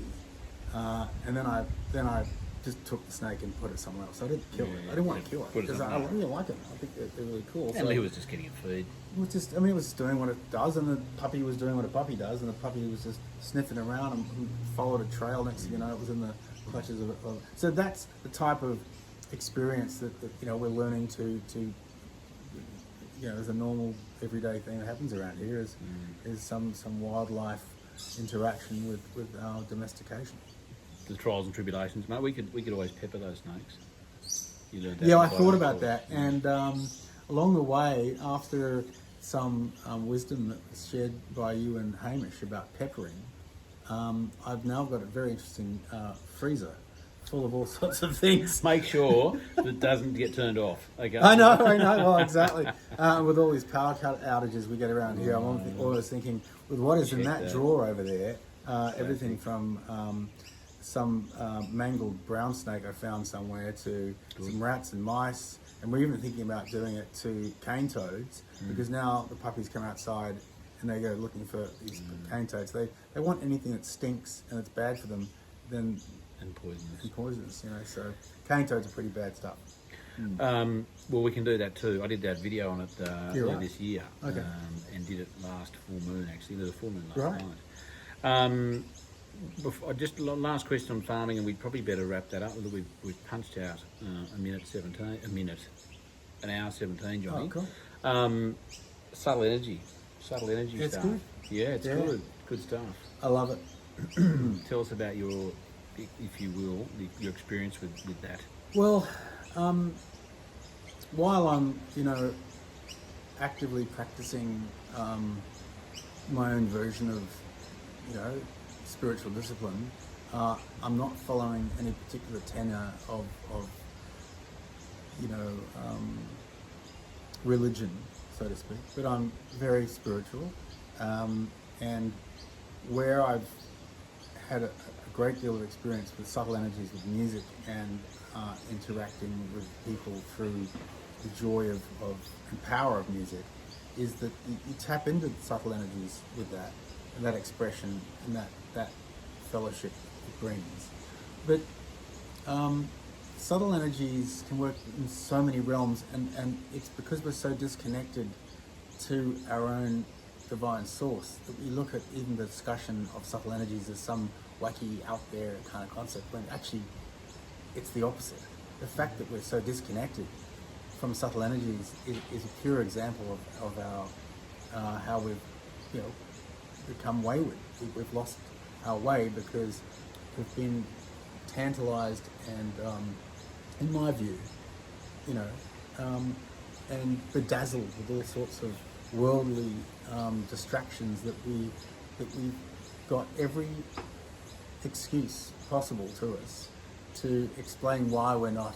Speaker 1: And then I just took the snake and put it somewhere else. I didn't kill it. I didn't want to kill it, because I really like it. I think they're really cool.
Speaker 2: And
Speaker 1: so
Speaker 2: he was just getting a feed.
Speaker 1: it was just doing what it does, and the puppy was doing what a puppy does, and the puppy was just sniffing around and followed a trail. Next thing you know, it was in the clutches of it. So that's the type of experience that we're learning to as a normal everyday thing that happens around here is some wildlife interaction with our domestication.
Speaker 2: The trials and tribulations, mate. We could always pepper those snakes. You learned that.
Speaker 1: Yeah, I thought about that, and along the way, after some wisdom that was shared by you and Hamish about peppering, I've now got a very interesting freezer full of all sorts of things.
Speaker 2: Make sure that it doesn't get turned off. Okay.
Speaker 1: I know. Well, exactly. With all these power cut outages we get around here, I'm always thinking, with what is in that drawer over there, everything from some mangled brown snake I found somewhere to some rats and mice, and we're even thinking about doing it to cane toads, because now the puppies come outside and they go looking for these cane toads. They want anything that stinks and it's bad for them, then
Speaker 2: and
Speaker 1: poisonous. So cane toads are pretty bad stuff.
Speaker 2: Well, we can do that too. I did that video on it earlier this year,
Speaker 1: Okay.
Speaker 2: And did it last full moon. Actually, there was a full moon last night. Just last question on farming, and we'd probably better wrap that up. We've punched out an hour 17, Johnny.
Speaker 1: Oh, cool.
Speaker 2: Subtle energy
Speaker 1: It's
Speaker 2: stuff.
Speaker 1: good.
Speaker 2: Yeah, it's good stuff.
Speaker 1: I love it.
Speaker 2: Tell us about your, if you will, your experience with that.
Speaker 1: Well, while I'm, actively practicing my own version of, spiritual discipline, I'm not following any particular tenor of religion, so to speak. But I'm very spiritual, and where I've had a great deal of experience with subtle energies, with music, and interacting with people through the joy of and power of music, is that you tap into the subtle energies with that expression and that fellowship it brings. But subtle energies can work in so many realms, and it's because we're so disconnected to our own divine source that we look at even the discussion of subtle energies as some wacky out there kind of concept, when actually it's the opposite. The fact that we're so disconnected from subtle energies is a pure example of our how we've become wayward. We've lost our way because we've been tantalized and, in my view, you know, and bedazzled with all sorts of worldly distractions that we've got every excuse possible to us to explain why we're not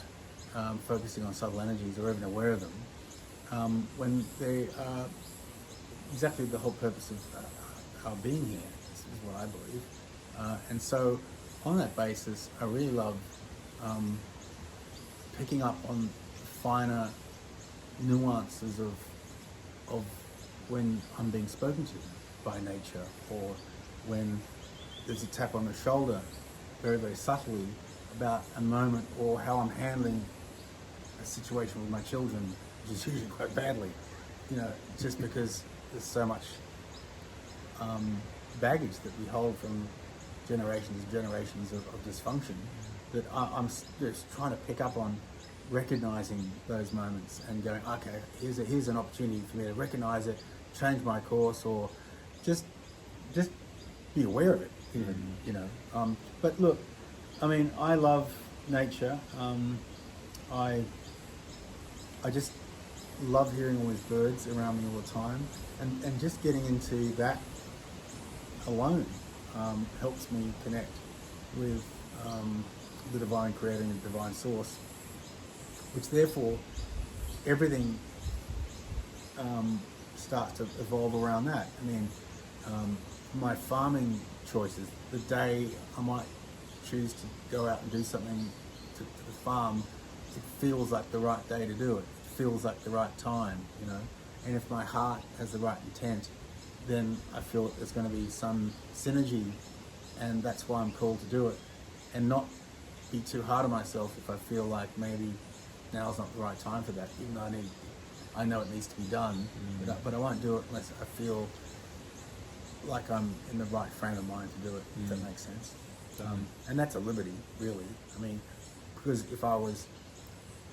Speaker 1: focusing on subtle energies or even aware of them, when they are exactly the whole purpose of our being here, is what I believe. And so on that basis, I really love picking up on finer nuances of when I'm being spoken to by nature, or when there's a tap on the shoulder very, very subtly about a moment, or how I'm handling a situation with my children, which is usually quite badly, you know, just because there's so much baggage that we hold from generations and generations of dysfunction, that I'm just trying to pick up on recognizing those moments and going, okay, here's an opportunity for me to recognize it, change my course, or just be aware of it, even, you know. But look, I mean, I love nature. I just love hearing all these birds around me all the time, and just getting into that alone helps me connect with the divine creator and the divine source, which therefore everything starts to evolve around that. I mean, my farming choices, the day I might choose to go out and do something to the farm, it feels like the right day to do it. It feels like the right time, you know. And if my heart has the right intent, then I feel that there's going to be some synergy, and that's why I'm called to do it. And not be too hard on myself if I feel like maybe now's not the right time for that, even though I know it needs to be done, but I won't do it unless I feel like I'm in the right frame of mind to do it, if that makes sense. And that's a liberty, really. I mean, because if I was,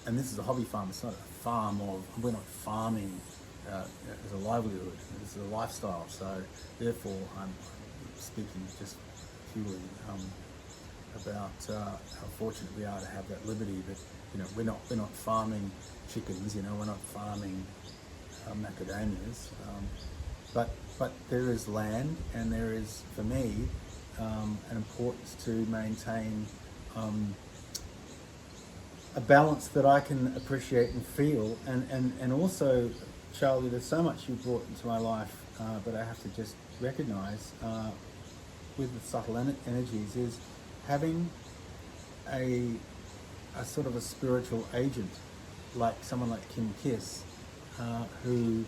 Speaker 1: and this is a hobby farm, it's not a farm, or we're not farming as a livelihood, this is a lifestyle, so therefore I'm speaking just purely about how fortunate we are to have that liberty, that, you know, we're not farming chickens, you know, we're not farming macadamias, but there is land, and there is, for me, an importance to maintain a balance that I can appreciate and feel, and also, Charlie, there's so much you brought into my life, but I have to just recognize with the subtle energies is having a sort of a spiritual agent, like someone like Kim Kiss, who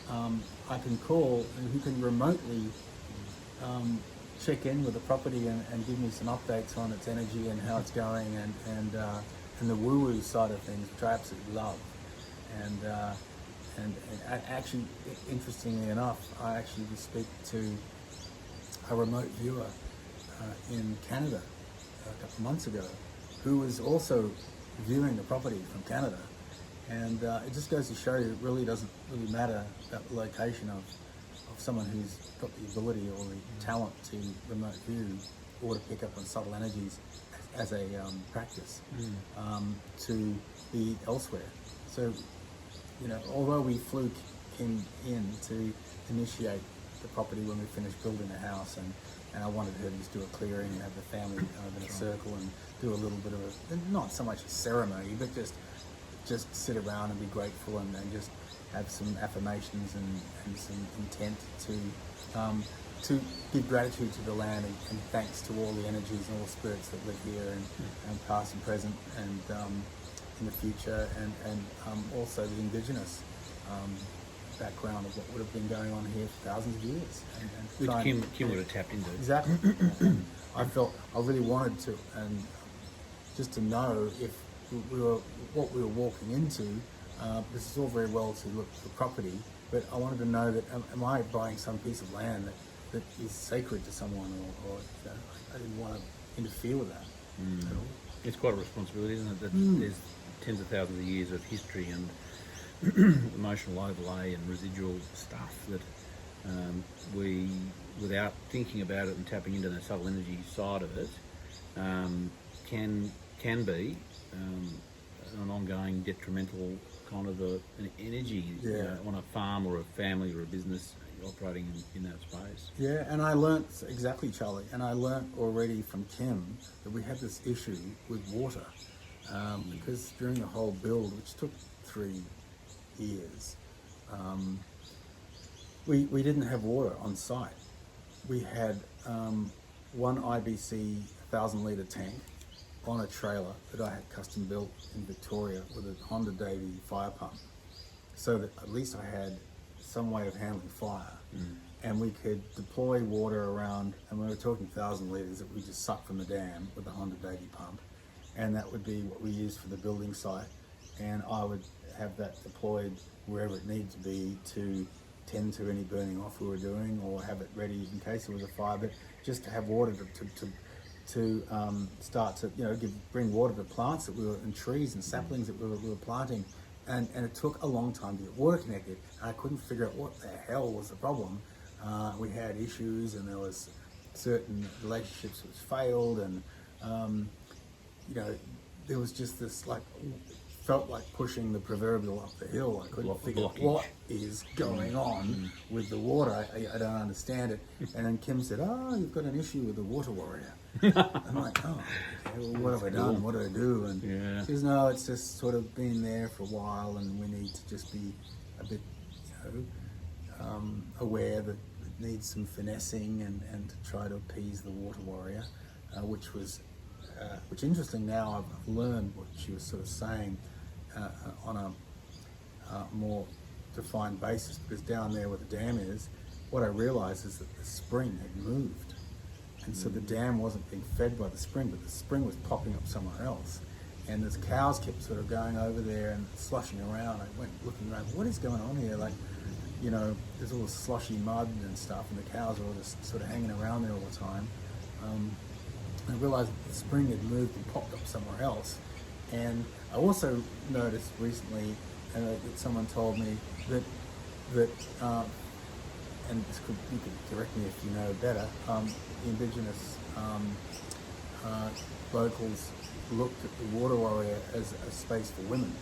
Speaker 1: I can call, and who can remotely check in with the property and give me some updates on its energy and how it's going, and the woo-woo side of things, which I absolutely love. And actually, interestingly enough, I actually did speak to a remote viewer in Canada a couple of months ago, who was also viewing the property from Canada. And it just goes to show you, it really doesn't really matter about the location of someone who's got the ability or the talent to remote view or to pick up on subtle energies as a practice, to be elsewhere. So, you know, although we flew Kim in to initiate the property when we finished building the house, and I wanted her to just do a clearing and have the family in a circle and do a little bit of not so much a ceremony, but just sit around and be grateful, and just have some affirmations and some intent to give gratitude to the land, and thanks to all the energies and all the spirits that live here, and past and present, and in the future, and also the indigenous background of what would have been going on here for thousands of years. And
Speaker 2: Which Kim would have tapped into.
Speaker 1: Exactly. I really wanted to, and just to know if what we were walking into. This is all very well to look for property, but I wanted to know that am I buying some piece of land that is sacred to someone, or you know, I didn't want to interfere with that at all.
Speaker 2: It's quite a responsibility, isn't it? That there's tens of thousands of years of history and emotional overlay and residual stuff that we without thinking about it and tapping into the subtle energy side of it, can be an ongoing detrimental kind of an energy on a farm or a family or a business operating in that space.
Speaker 1: Yeah, and I learnt exactly, Charlie, and I learnt already from Kim that we had this issue with water because during the whole build, which took 3 years, we didn't have water on site. We had one IBC 1,000-litre tank on a trailer that I had custom built in Victoria with a Honda Davey fire pump, so that at least I had some way of handling fire, and we could deploy water around, and we were talking 1,000 litres that we just sucked from the dam with the Honda Davey pump, and that would be what we used for the building site, and I would have that deployed wherever it needed to be to tend to any burning off we were doing, or have it ready in case there was a fire, but just to have water to start to bring water to plants that we were, and trees and saplings that we were planting. And it took a long time to get water connected. I couldn't figure out what the hell was the problem. We had issues, and there was certain relationships which failed, and there was just this felt like pushing the proverbial up the hill. I couldn't figure out what is going on with the water. I don't understand it. And then Kim said, "Oh, you've got an issue with the water warrior." I'm like, "Oh, okay, well, what have I done? What do I do?" And she says, "No, it's just sort of been there for a while, and we need to just be a bit, aware that it needs some finessing and to try to appease the water warrior," which interesting. Now I've learned what she was sort of saying on a more defined basis, because down there where the dam is, what I realised is that the spring had moved. And so the dam wasn't being fed by the spring, but the spring was popping up somewhere else. And the cows kept sort of going over there and slushing around. I went looking around, what is going on here? There's all this sloshy mud and stuff, and the cows are all just sort of hanging around there all the time. I realised that the spring had moved and popped up somewhere else. And I also noticed recently that someone told me that and you could correct me if you know better, the indigenous locals looked at the water warrior as a space for women,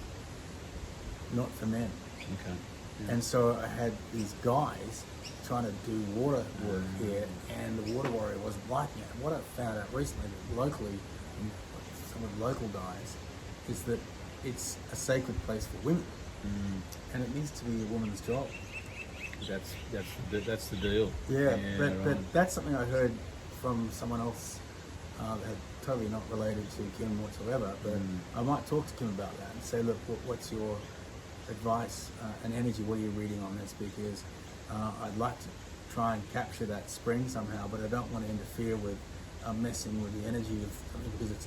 Speaker 1: not for men.
Speaker 2: Okay. Yeah.
Speaker 1: And so I had these guys trying to do water work here, and the water warrior wasn't liking it. And what I found out recently, that locally, some of the local guys, is that it's a sacred place for women, and it needs to be a woman's job.
Speaker 2: That's the deal.
Speaker 1: Yeah, but that's something I heard from someone else that totally not related to Kim whatsoever. But I might talk to Kim about that and say, look, what's your advice and energy? What are you reading on this? Because I'd like to try and capture that spring somehow, but I don't want to interfere with messing with the energy of, because it's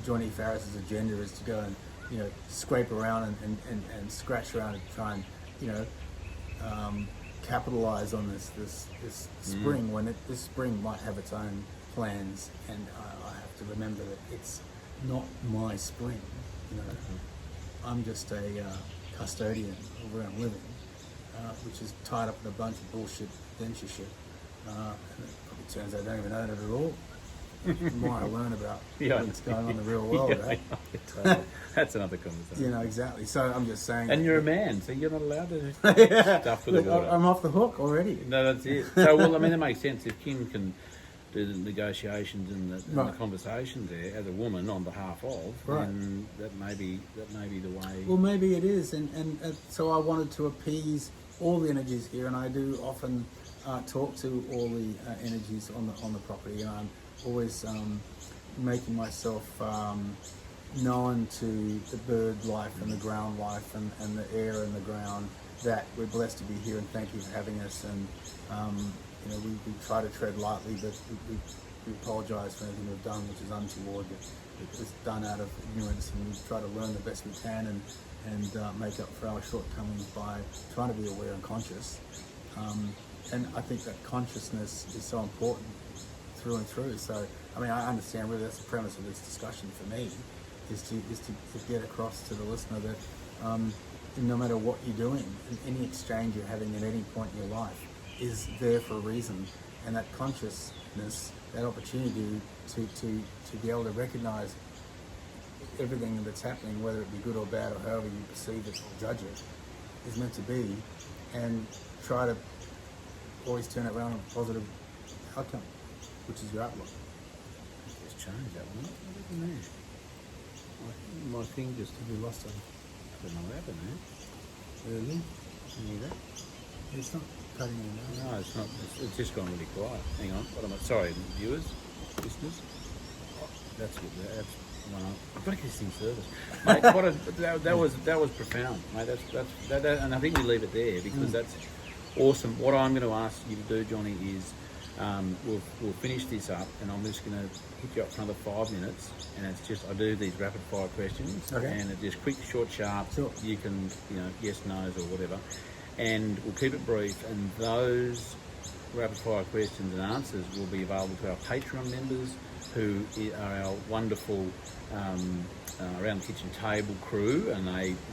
Speaker 1: Jon Farriss's agenda is to go and scrape around and scratch around and try and capitalize on this spring when this spring might have its own plans, and I have to remember that it's not my spring. I'm just a custodian of where I'm living, which is tied up in a bunch of bullshit denture shit, and it probably turns out I don't even own it at all. The more I learn about what's going on in the real world, right?
Speaker 2: That's another conversation.
Speaker 1: Exactly. So I'm just saying.
Speaker 2: And you're a man, so you're not allowed to do stuff with the water.
Speaker 1: I'm off the hook already.
Speaker 2: No, that's it. So, well, I mean, that makes sense. If Kim can do the negotiations and the conversations there as a woman on behalf of, then that may be the way.
Speaker 1: Well, maybe it is, and so I wanted to appease all the energies here, and I do often talk to all the energies on the property, and I'm always making myself known to the bird life and the ground life and the air and the ground, that we're blessed to be here, and thank you for having us. And we try to tread lightly, but we apologise for anything we've done which is untoward. It was done out of ignorance, and we try to learn the best we can and make up for our shortcomings by trying to be aware and conscious. And I think that consciousness is so important through and through. So, I mean, I understand really that's the premise of this discussion for me, is to get across to the listener that no matter what you're doing, in any exchange you're having at any point in your life, is there for a reason, and that consciousness, that opportunity to be able to recognise everything that's happening, whether it be good or bad or however you perceive it or judge it, is meant to be, and try to always turn it around a positive outcome, which is your outlook.
Speaker 2: Just change that one. What happened there? My thing just
Speaker 1: We lost it.
Speaker 2: I don't know what happened there.
Speaker 1: Really?
Speaker 2: Can you hear that?
Speaker 1: It's not cutting in now.
Speaker 2: No, it's not. It's just gone really quiet. Hang on. What am I? Sorry, viewers, listeners. Oh, that's good. That's one. I've got to get this thing serviced, mate. That was profound, mate. That, and I think we leave it there because that's awesome. What I'm going to ask you to do, Johnny, is we'll finish this up, and I'm just going to hit you up for another 5 minutes, and it's just I do these rapid fire questions,
Speaker 1: Okay.
Speaker 2: and it's just quick, short, sharp.
Speaker 1: Sure.
Speaker 2: You can yes, no's or whatever, and we'll keep it brief. And those rapid fire questions and answers will be available to our Patreon members, who are our wonderful around the kitchen table crew, and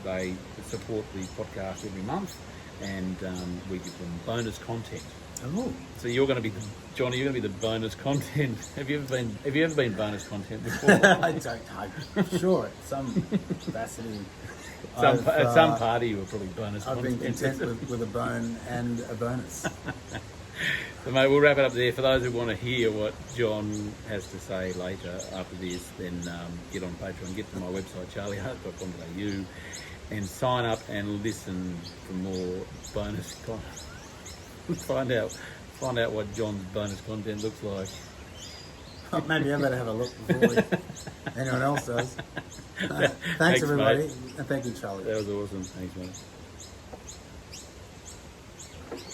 Speaker 2: they support the podcast every month, and we give them bonus content.
Speaker 1: Oh.
Speaker 2: So you're going to be Johnny. You're going to be the bonus content. Have you ever been bonus content before?
Speaker 1: I don't know. I'm sure at some capacity.
Speaker 2: At some party you were probably bonus
Speaker 1: I've
Speaker 2: content.
Speaker 1: been content with a bone and a bonus.
Speaker 2: So mate, we'll wrap it up there. For those who want to hear what John has to say later after this, then get on Patreon, get to my website, charliehart.com.au, and sign up and listen for more bonus content. Find out what John's bonus content looks like.
Speaker 1: Maybe I better have a look before anyone else does. Thanks everybody,
Speaker 2: mate.
Speaker 1: and thank you, Charlie.
Speaker 2: That was awesome. Thanks, mate.